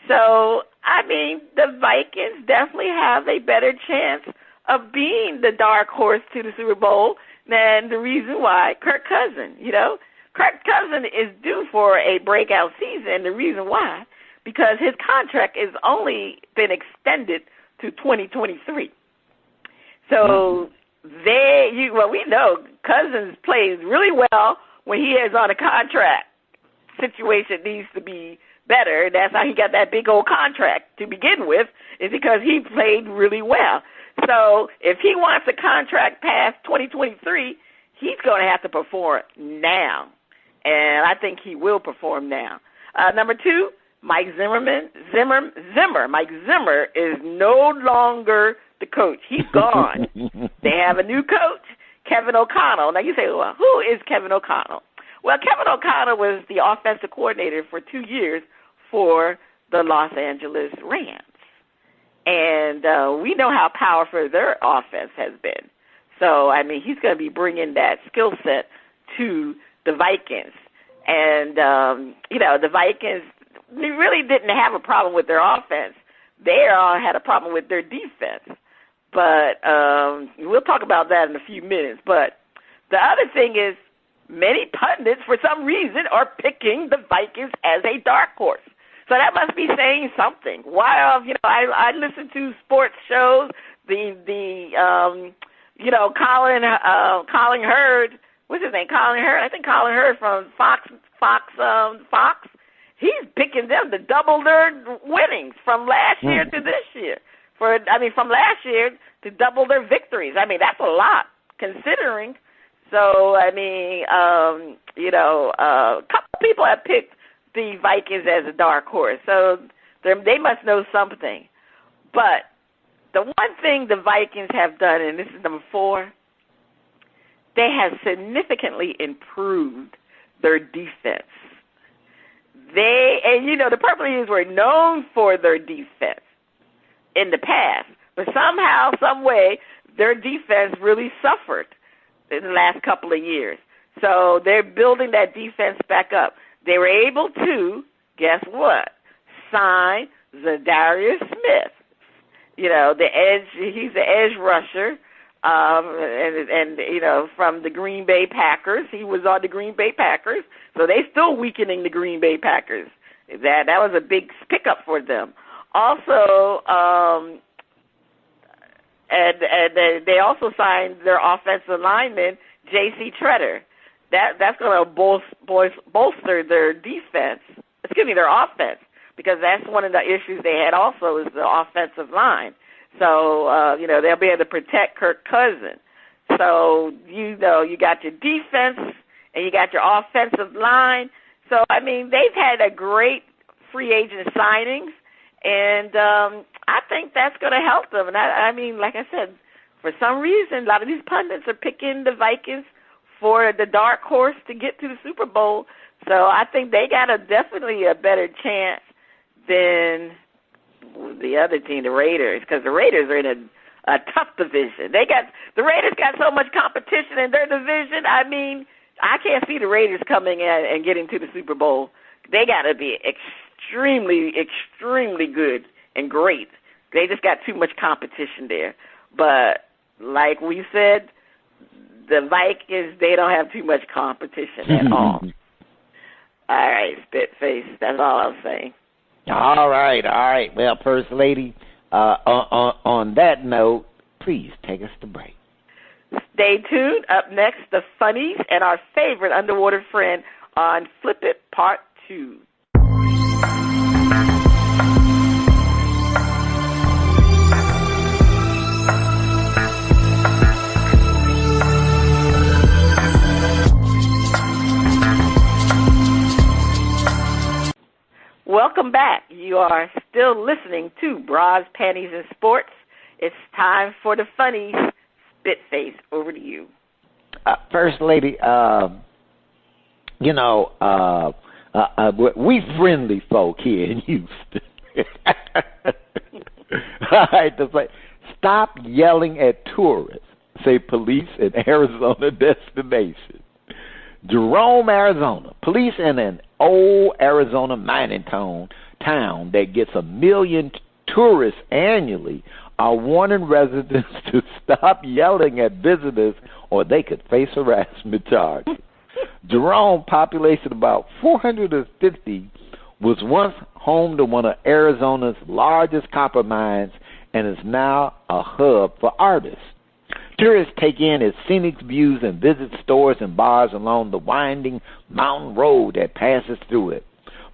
So, I mean, the Vikings definitely have a better chance of being the dark horse to the Super Bowl than the reason why Kirk Cousins, Kirk Cousins is due for a breakout season. The reason why, because his contract has only been extended to 2023. So we know Cousins plays really well when he is on a contract. Situation needs to be better. That's how he got that big old contract to begin with, is because he played really well. So if he wants a contract past 2023, he's going to have to perform now. And I think he will perform now. Number 2, Mike Zimmer. Mike Zimmer is no longer the coach. He's gone. They have a new coach, Kevin O'Connell. Now you say, well, who is Kevin O'Connell? Well, Kevin O'Connell was the offensive coordinator for 2 years for the Los Angeles Rams. And we know how powerful their offense has been. So, I mean, he's going to be bringing that skill set to the Vikings. And, the Vikings really didn't have a problem with their offense. They all had a problem with their defense. But we'll talk about that in a few minutes. But the other thing is, many pundits, for some reason, are picking the Vikings as a dark horse. So that must be saying something. While, I listen to sports shows, Colin Hurd, what's his name, Colin Hurd? I think Colin Hurd from Fox, he's picking them to double their winnings from last year to this year. From last year to double their victories. I mean, that's a lot, considering. So, a couple people have picked the Vikings as a dark horse. So they must know something. But the one thing the Vikings have done, and this is number 4, they have significantly improved their defense. The Purple Eagles were known for their defense in the past, but somehow, some way, their defense really suffered in the last couple of years. So they're building that defense back up. They were able to, guess what, sign Zadarius Smith. The edge. He's the edge rusher, from the Green Bay Packers. He was on the Green Bay Packers, so they're still weakening the Green Bay Packers. That was a big pickup for them. Also, and they also signed their offensive lineman, J.C. Treader. That's going to bolster their defense. Their offense, because that's one of the issues they had also is the offensive line. So, they'll be able to protect Kirk Cousins. So, you got your defense and you got your offensive line. So, they've had a great free agent signings, and I think that's going to help them. And, like I said, for some reason, a lot of these pundits are picking the Vikings for the dark horse to get to the Super Bowl. So I think they got definitely a better chance than the other team, the Raiders, because the Raiders are in a tough division. The Raiders got so much competition in their division. I can't see the Raiders coming in and getting to the Super Bowl. They got to be extremely, extremely good and great. They just got too much competition there. But like we said, the Vikings, they don't have too much competition at all. All right, Spitface, that's all I'm saying. All right. Well, First Lady, on that note, please take us to break. Stay tuned. Up next, the funnies and our favorite underwater friend on Flip It Part 2. Welcome back. You are still listening to Bras Panties and Sports. It's time for the funnies. Spitface, over to you. First Lady, we friendly folk here in Houston. All right, stop yelling at tourists. say police in Arizona destination. Jerome, Arizona. Police in an old Arizona mining town that gets 1 million tourists annually are warning residents to stop yelling at visitors or they could face harassment charges. Jerome, population about 450, was once home to one of Arizona's largest copper mines and is now a hub for artists. Tourists take in its scenic views and visit stores and bars along the winding mountain road that passes through it.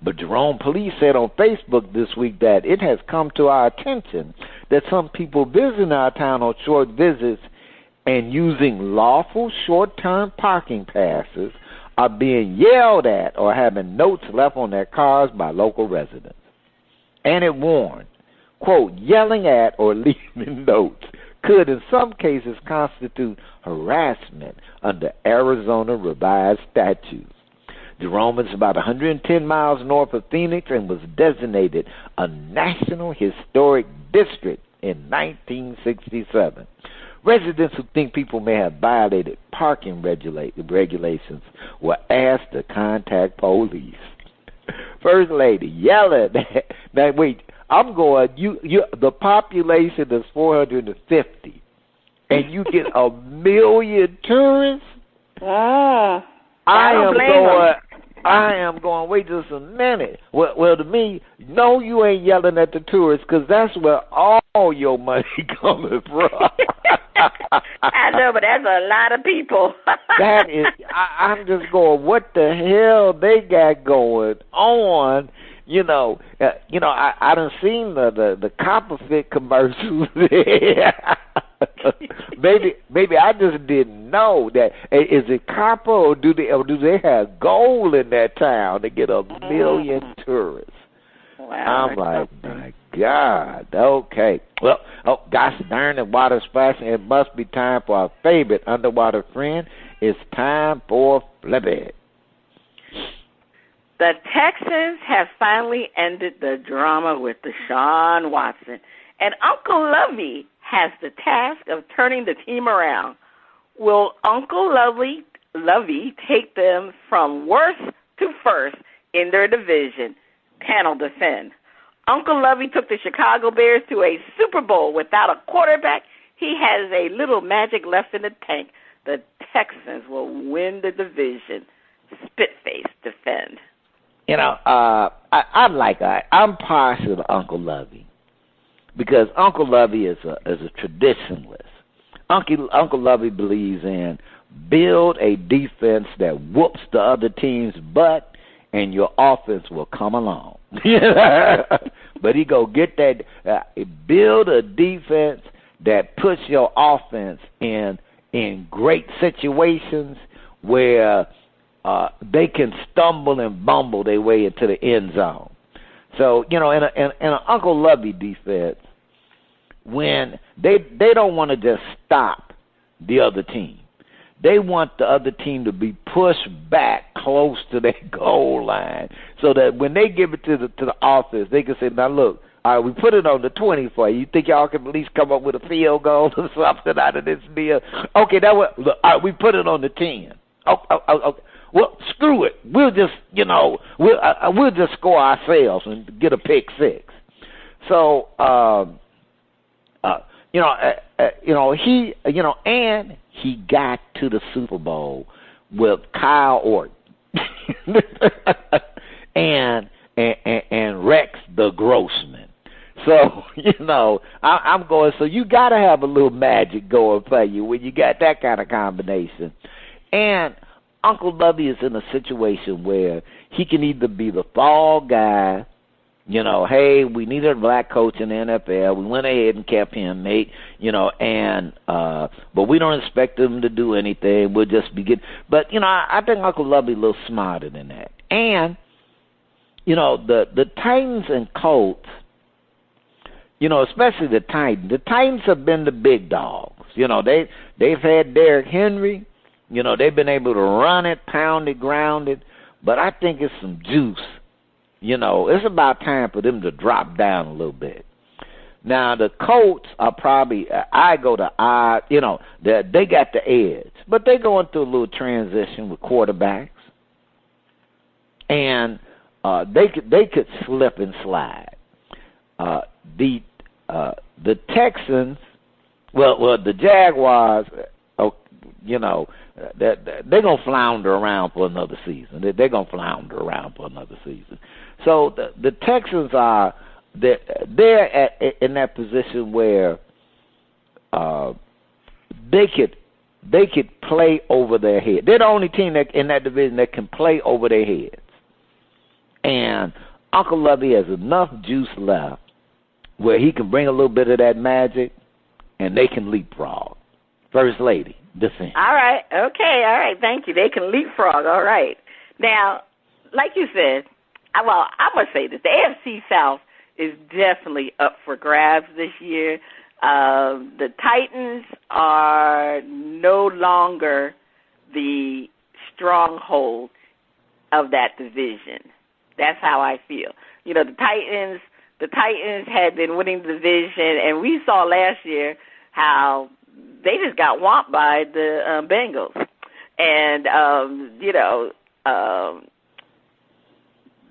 But Jerome police said on Facebook this week that it has come to our attention that some people visiting our town on short visits and using lawful short-term parking passes are being yelled at or having notes left on their cars by local residents. And it warned, quote, yelling at or leaving notes could in some cases constitute harassment under Arizona revised statutes. Jerome is about 110 miles north of Phoenix and was designated a National Historic District in 1967. Residents who think people may have violated parking regulations were asked to contact police. First Lady yelling. Now wait, I'm going. The population is 450, and you get 1 million tourists. I am going, wait just a minute. Well, to me, no, you ain't yelling at the tourists because that's where all your money coming from. I know, but that's a lot of people. That is, I'm just going, what the hell they got going on? I done seen the Copperfit commercials. Maybe I just didn't know that. Is it copper or do they have gold in that town to get 1 million tourists? Wow, I'm like, my God. Okay. Well, gosh darn it, water splashing. It must be time for our favorite underwater friend. It's time for Flip It. The Texans have finally ended the drama with Deshaun Watson, and Uncle Lovey has the task of turning the team around. Will Uncle Lovey take them from worst to first in their division? Panel defend. Uncle Lovey took the Chicago Bears to a Super Bowl without a quarterback. He has a little magic left in the tank. The Texans will win the division. Spitface defend. I'm partial to Uncle Lovey because Uncle Lovey is a traditionalist. Uncle Lovey believes in build a defense that whoops the other team's butt and your offense will come along. But he go get that, build a defense that puts your offense in great situations where they can stumble and bumble their way into the end zone. So, in an Uncle Lovey defense, when they don't want to just stop the other team. They want the other team to be pushed back close to their goal line so that when they give it to the offense, they can say, now look, all right, we put it on the 20 for you. You think y'all can at least come up with a field goal or something out of this deal? Okay, all right, we put it on the 10. Okay. Well, screw it. We'll just, we'll just score ourselves and get a pick six. So, he got to the Super Bowl with Kyle Orton and Rex the Grossman. So, I'm going, so you got to have a little magic going for you when you got that kind of combination. And Uncle Lovey is in a situation where he can either be the fall guy, hey, we needed a black coach in the NFL. We went ahead and kept him, mate, but we don't expect him to do anything. We'll just be good. But, I think Uncle Lovey a little smarter than that. And, the Titans and Colts, especially the Titans have been the big dogs. They've had Derrick Henry. They've been able to run it, pound it, ground it. But I think it's some juice. It's about time for them to drop down a little bit. Now the Colts are probably I go to odd. You know, they got the edge, but they're going through a little transition with quarterbacks, and they could slip and slide. The Texans, well, the Jaguars, you know, they're gonna flounder around for another season. They're gonna flounder around for another season. So the Texans are they're in that position where they could play over their head. They're the only team in that division that can play over their heads. And Uncle Lovey has enough juice left where he can bring a little bit of that magic, and they can leapfrog. First Lady, defend. All right. Okay. All right. Thank you. They can leapfrog. All right. Now, like you said, well, I must say this. The AFC South is definitely up for grabs this year. The Titans are no longer the stronghold of that division. That's how I feel. You know, the Titans had been winning the division, and we saw last year how they just got whomped by the Bengals. And,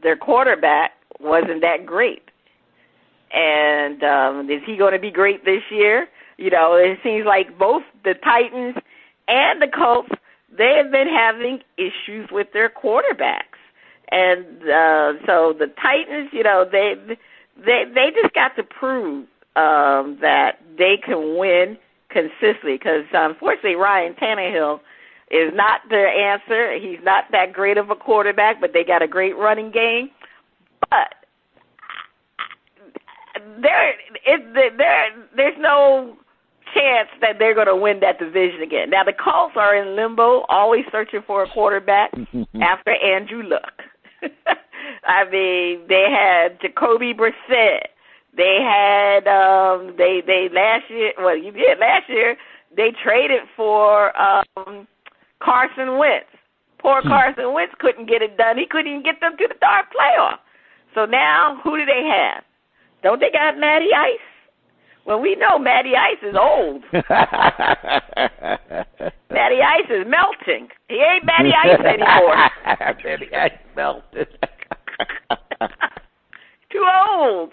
their quarterback wasn't that great. And is he going to be great this year? You know, it seems like both the Titans and the Colts, they have been having issues with their quarterbacks. And so the Titans, you know, they just got to prove that they can win consistently, because unfortunately Ryan Tannehill is not the answer. He's not that great of a quarterback, but they got a great running game. But there's no chance that they're going to win that division again. Now, the Colts are in limbo, always searching for a quarterback after Andrew Luck. I mean, they had Jacoby Brissett. They had last year they traded for Carson Wentz. Poor Carson Wentz couldn't get it done. He couldn't even get them to the darn playoff. So now, who do they have? Don't they got Matty Ice? Well, we know Matty Ice is old. Matty Ice is melting. He ain't Matty Ice anymore. Matty Ice melted. Too old.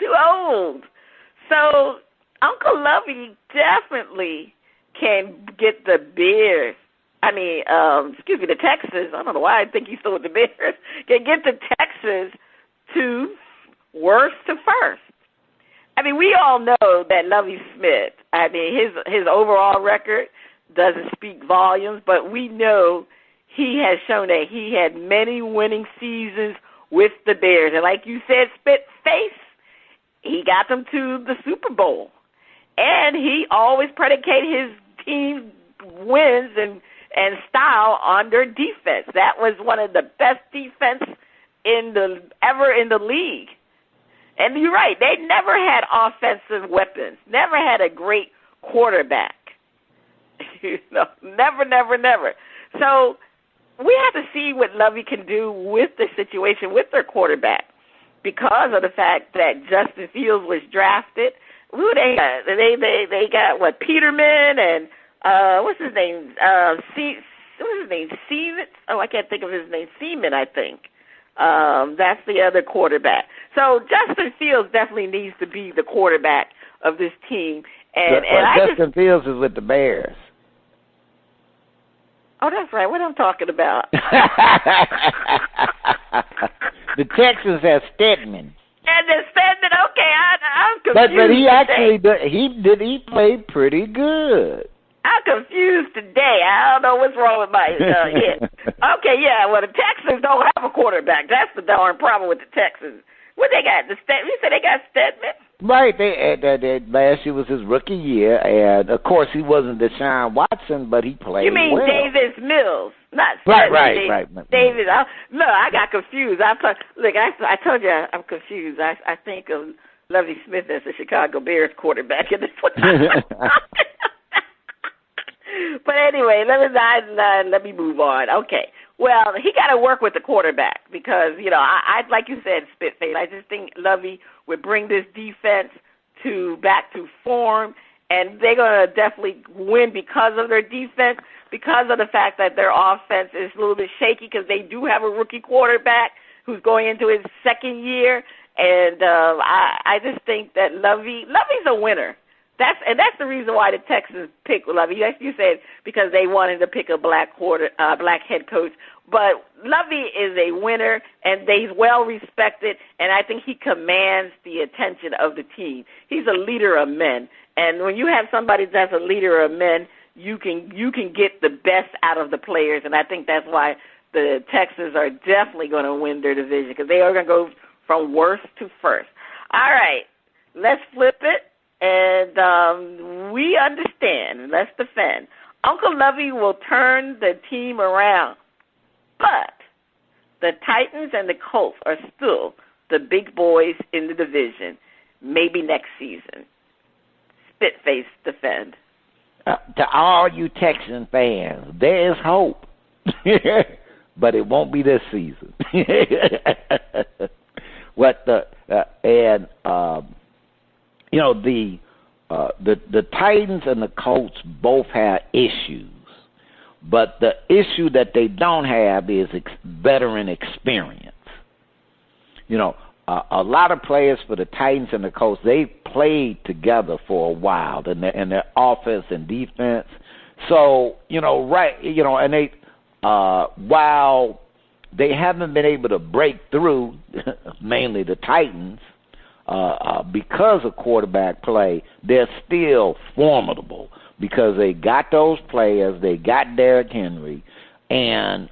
So Uncle Lovey definitely can get the Bears. The Texans. I don't know why I think he's still with the Bears. Can get the Texans to worst to first. I mean, we all know that Lovie Smith, I mean, his overall record doesn't speak volumes, but we know he has shown that he had many winning seasons with the Bears. And like you said, Spitface, he got them to the Super Bowl. And he always predicated his team wins and style on their defense. That was one of the best defense ever in the league. And you're right, they never had offensive weapons, never had a great quarterback. Never. So we have to see what Lovey can do with the situation with their quarterback, because of the fact that Justin Fields was drafted. Who they got? They got what, Peterman and what's his name? Seaman? Oh, I can't think of his name. Seaman, I think. That's the other quarterback. So Justin Fields definitely needs to be the quarterback of this team. Justin Fields is with the Bears. Oh, that's right. What I'm talking about. The Texans have Stedman. And the Stedman, okay, I'm confused. But he played pretty good. I'm confused today. I don't know what's wrong with my head. Okay, yeah, well, the Texans don't have a quarterback. That's the darn problem with the Texans. What they got? You said they got Stedman? Right. Last year was his rookie year, and, of course, he wasn't Deshaun Watson, but he played well. You mean Davis Mills, not Stedman. Right. Davis. Look, I got confused. I told you I'm confused. I think of Lovie Smith as the Chicago Bears quarterback. But anyway, let me move on. Okay. Well, he got to work with the quarterback because, I like you said, Spitface, I just think Lovey would bring this defense back to form, and they're going to definitely win because of their defense, because of the fact that their offense is a little bit shaky because they do have a rookie quarterback who's going into his second year, and I just think that Lovey's a winner. That's the reason why the Texans picked Lovey. You said because they wanted to pick a black head coach. But Lovey is a winner, and he's well respected, and I think he commands the attention of the team. He's a leader of men, and when you have somebody that's a leader of men, you can get the best out of the players, and I think that's why the Texans are definitely going to win their division because they are going to go from worst to first. All right, let's flip it. And we understand. Let's defend. Uncle Lovey will turn the team around, but the Titans and the Colts are still the big boys in the division. Maybe next season. Spitface, defend. To all you Texan fans, there is hope, but it won't be this season. The Titans and the Colts both have issues, but the issue that they don't have is veteran experience. A lot of players for the Titans and the Colts, they played together for a while in their offense and defense. So, and they while they haven't been able to break through, mainly the Titans, because of quarterback play, they're still formidable because they got those players, they got Derrick Henry, and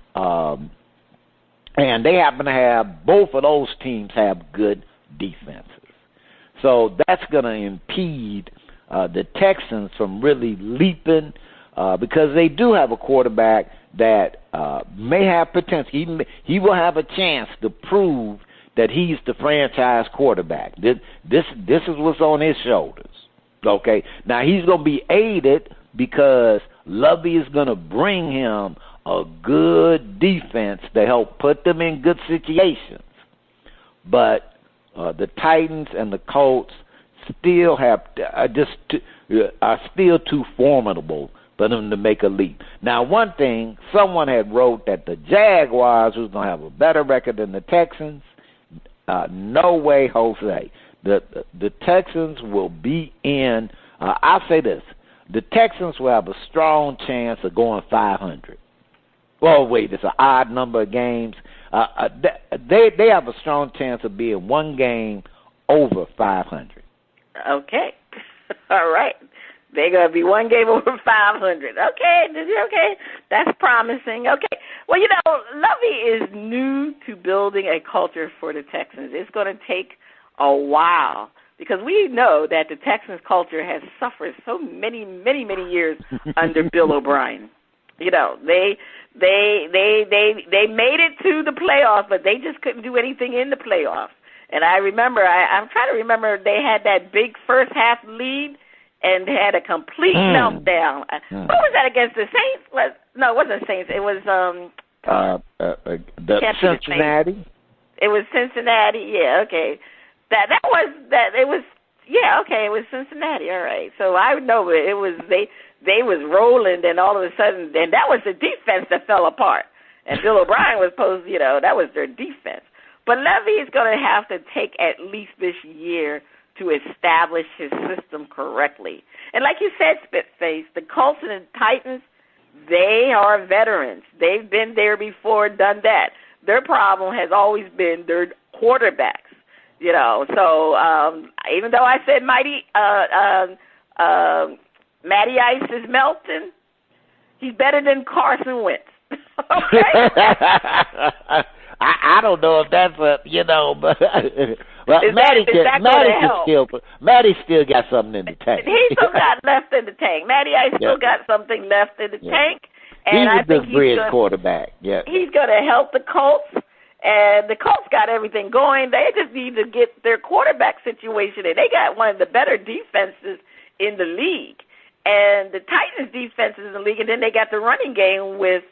they happen to have, both of those teams have good defenses. So that's going to impede the Texans from really leaping because they do have a quarterback that may have potential. He will have a chance to prove that he's the franchise quarterback. This is what's on his shoulders. Okay? Now, he's going to be aided because Lovey is going to bring him a good defense to help put them in good situations. But the Titans and the Colts still are still too formidable for them to make a leap. Now, one thing, someone had wrote that the Jaguars was going to have a better record than the Texans. No way, Jose. The Texans will be in, I'll say this, the Texans will have a strong chance of going 500. Oh, wait, it's an odd number of games. They have a strong chance of being one game over 500. Okay. All right. They're going to be one game over 500. Okay. That's promising. Okay. Well, Lovey is new to building a culture for the Texans. It's going to take a while because we know that the Texans culture has suffered so many, many, many years under Bill O'Brien. They made it to the playoffs, but they just couldn't do anything in the playoffs. And I remember, I'm trying to remember, they had that big first half lead, and they had a complete meltdown. What was that against the Saints? No, it wasn't the Saints. It was Cincinnati. It was Cincinnati. Yeah, okay. It was Cincinnati. All right. So I know it was they was rolling, and all of a sudden, and that was the defense that fell apart. And Bill O'Brien was supposed, that was their defense. But Lovey is going to have to take at least this year to establish his system correctly. And like you said, Spitface, the Colts and the Titans, they are veterans. They've been there before, done that. Their problem has always been their quarterbacks. So even though I said Matty Ice is melting, he's better than Carson Wentz. Okay? I don't know if that's but Matty still got something in the tank. He still got left in the tank. Matty Ice still got something left in the tank. And he's a good bridge quarterback. Yeah, he's going to help the Colts, and the Colts got everything going. They just need to get their quarterback situation, and they got one of the better defenses in the league. And the Titans' defense is in the league, and then they got the running game with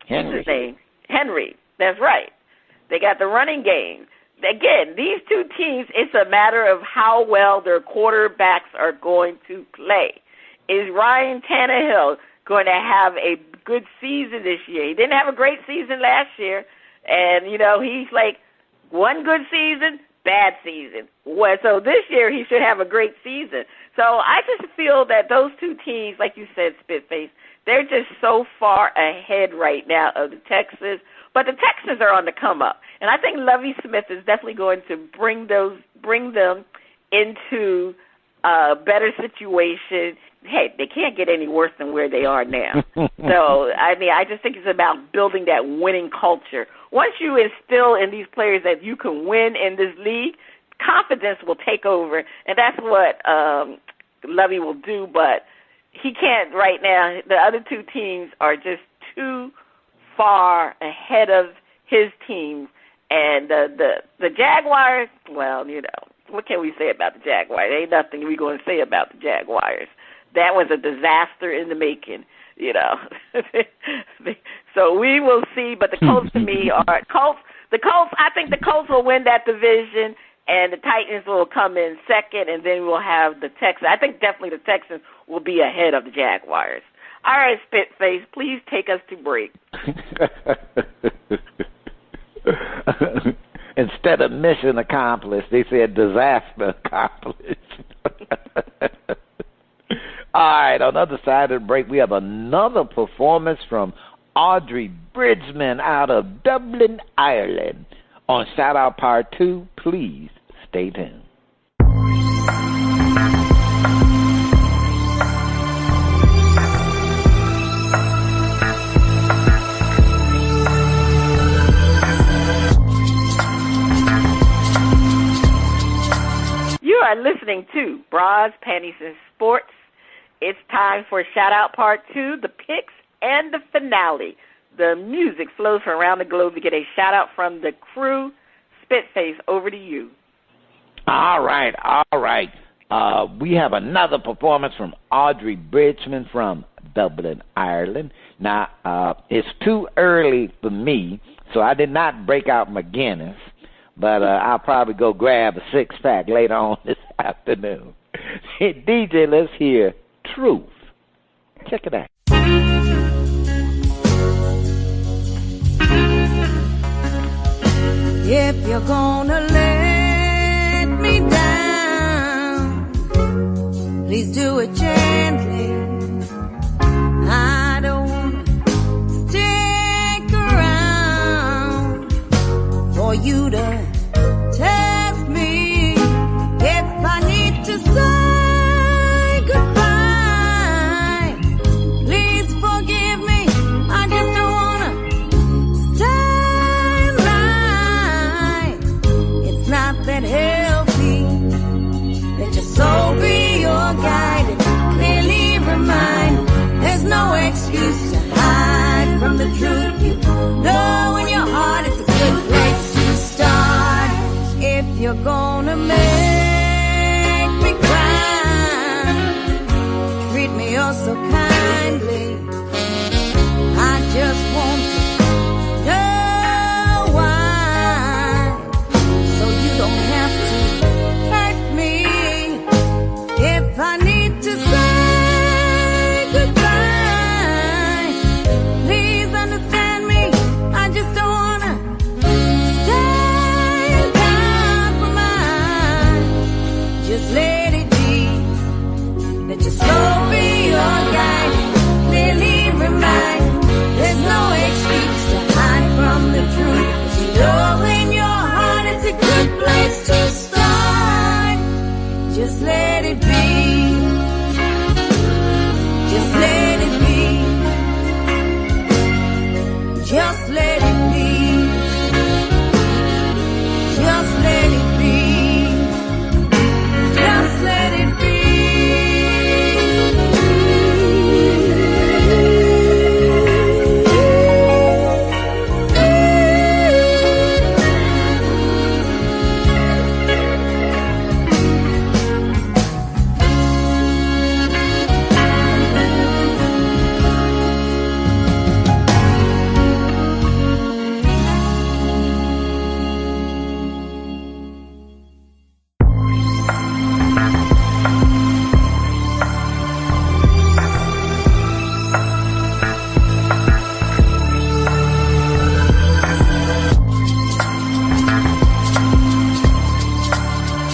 Henry. Henry. That's right. They got the running game. again, these two teams, it's a matter of how well their quarterbacks are going to play. Is Ryan Tannehill going to have a good season this year? He didn't have a great season last year, and, he's like one good season, bad season. So this year he should have a great season. So I just feel that those two teams, like you said, Spitface, they're just so far ahead right now of the Texans. But the Texans are on the come up, and I think Lovie Smith is definitely going to bring them into a better situation. Hey, they can't get any worse than where they are now. So, I just think it's about building that winning culture. Once you instill in these players that you can win in this league, confidence will take over, and that's what Lovie will do. But he can't right now. The other two teams are just too far ahead of his team. And the Jaguars, well, what can we say about the Jaguars? Ain't nothing we're going to say about the Jaguars. That was a disaster in the making, So we will see. But the Colts, to me, are Colts. The Colts. I think the Colts will win that division, and the Titans will come in second, and then we'll have the Texans. I think definitely the Texans will be ahead of the Jaguars. All right, Spitface, please take us to break. Instead of mission accomplished, they said disaster accomplished. All right, on the other side of the break, we have another performance from Audrey Bridgeman out of Dublin, Ireland. On Shout Out Part 2, please stay tuned. You are listening to Bras Panties and Sports. It's time for Shout Out Part 2, the picks, and the finale. The music flows from around the globe to get a shout-out from the crew. Spitface, over to you. All right. We have another performance from Audrey Bridgeman from Dublin, Ireland. Now, it's too early for me, so I did not break out my Guinness, but I'll probably go grab a six-pack later on this afternoon. Hey, DJ, let's hear Truth. Check it out. If you're gonna let me down, please do it gently. I don't wanna stick around for you to test me. If I need to say goodbye, please forgive me. I just don't wanna stand right. It's not that healthy. Let your soul be your guide and clearly remind there's no excuse to hide from the truth. You know in your heart it's a good place to start. If you're going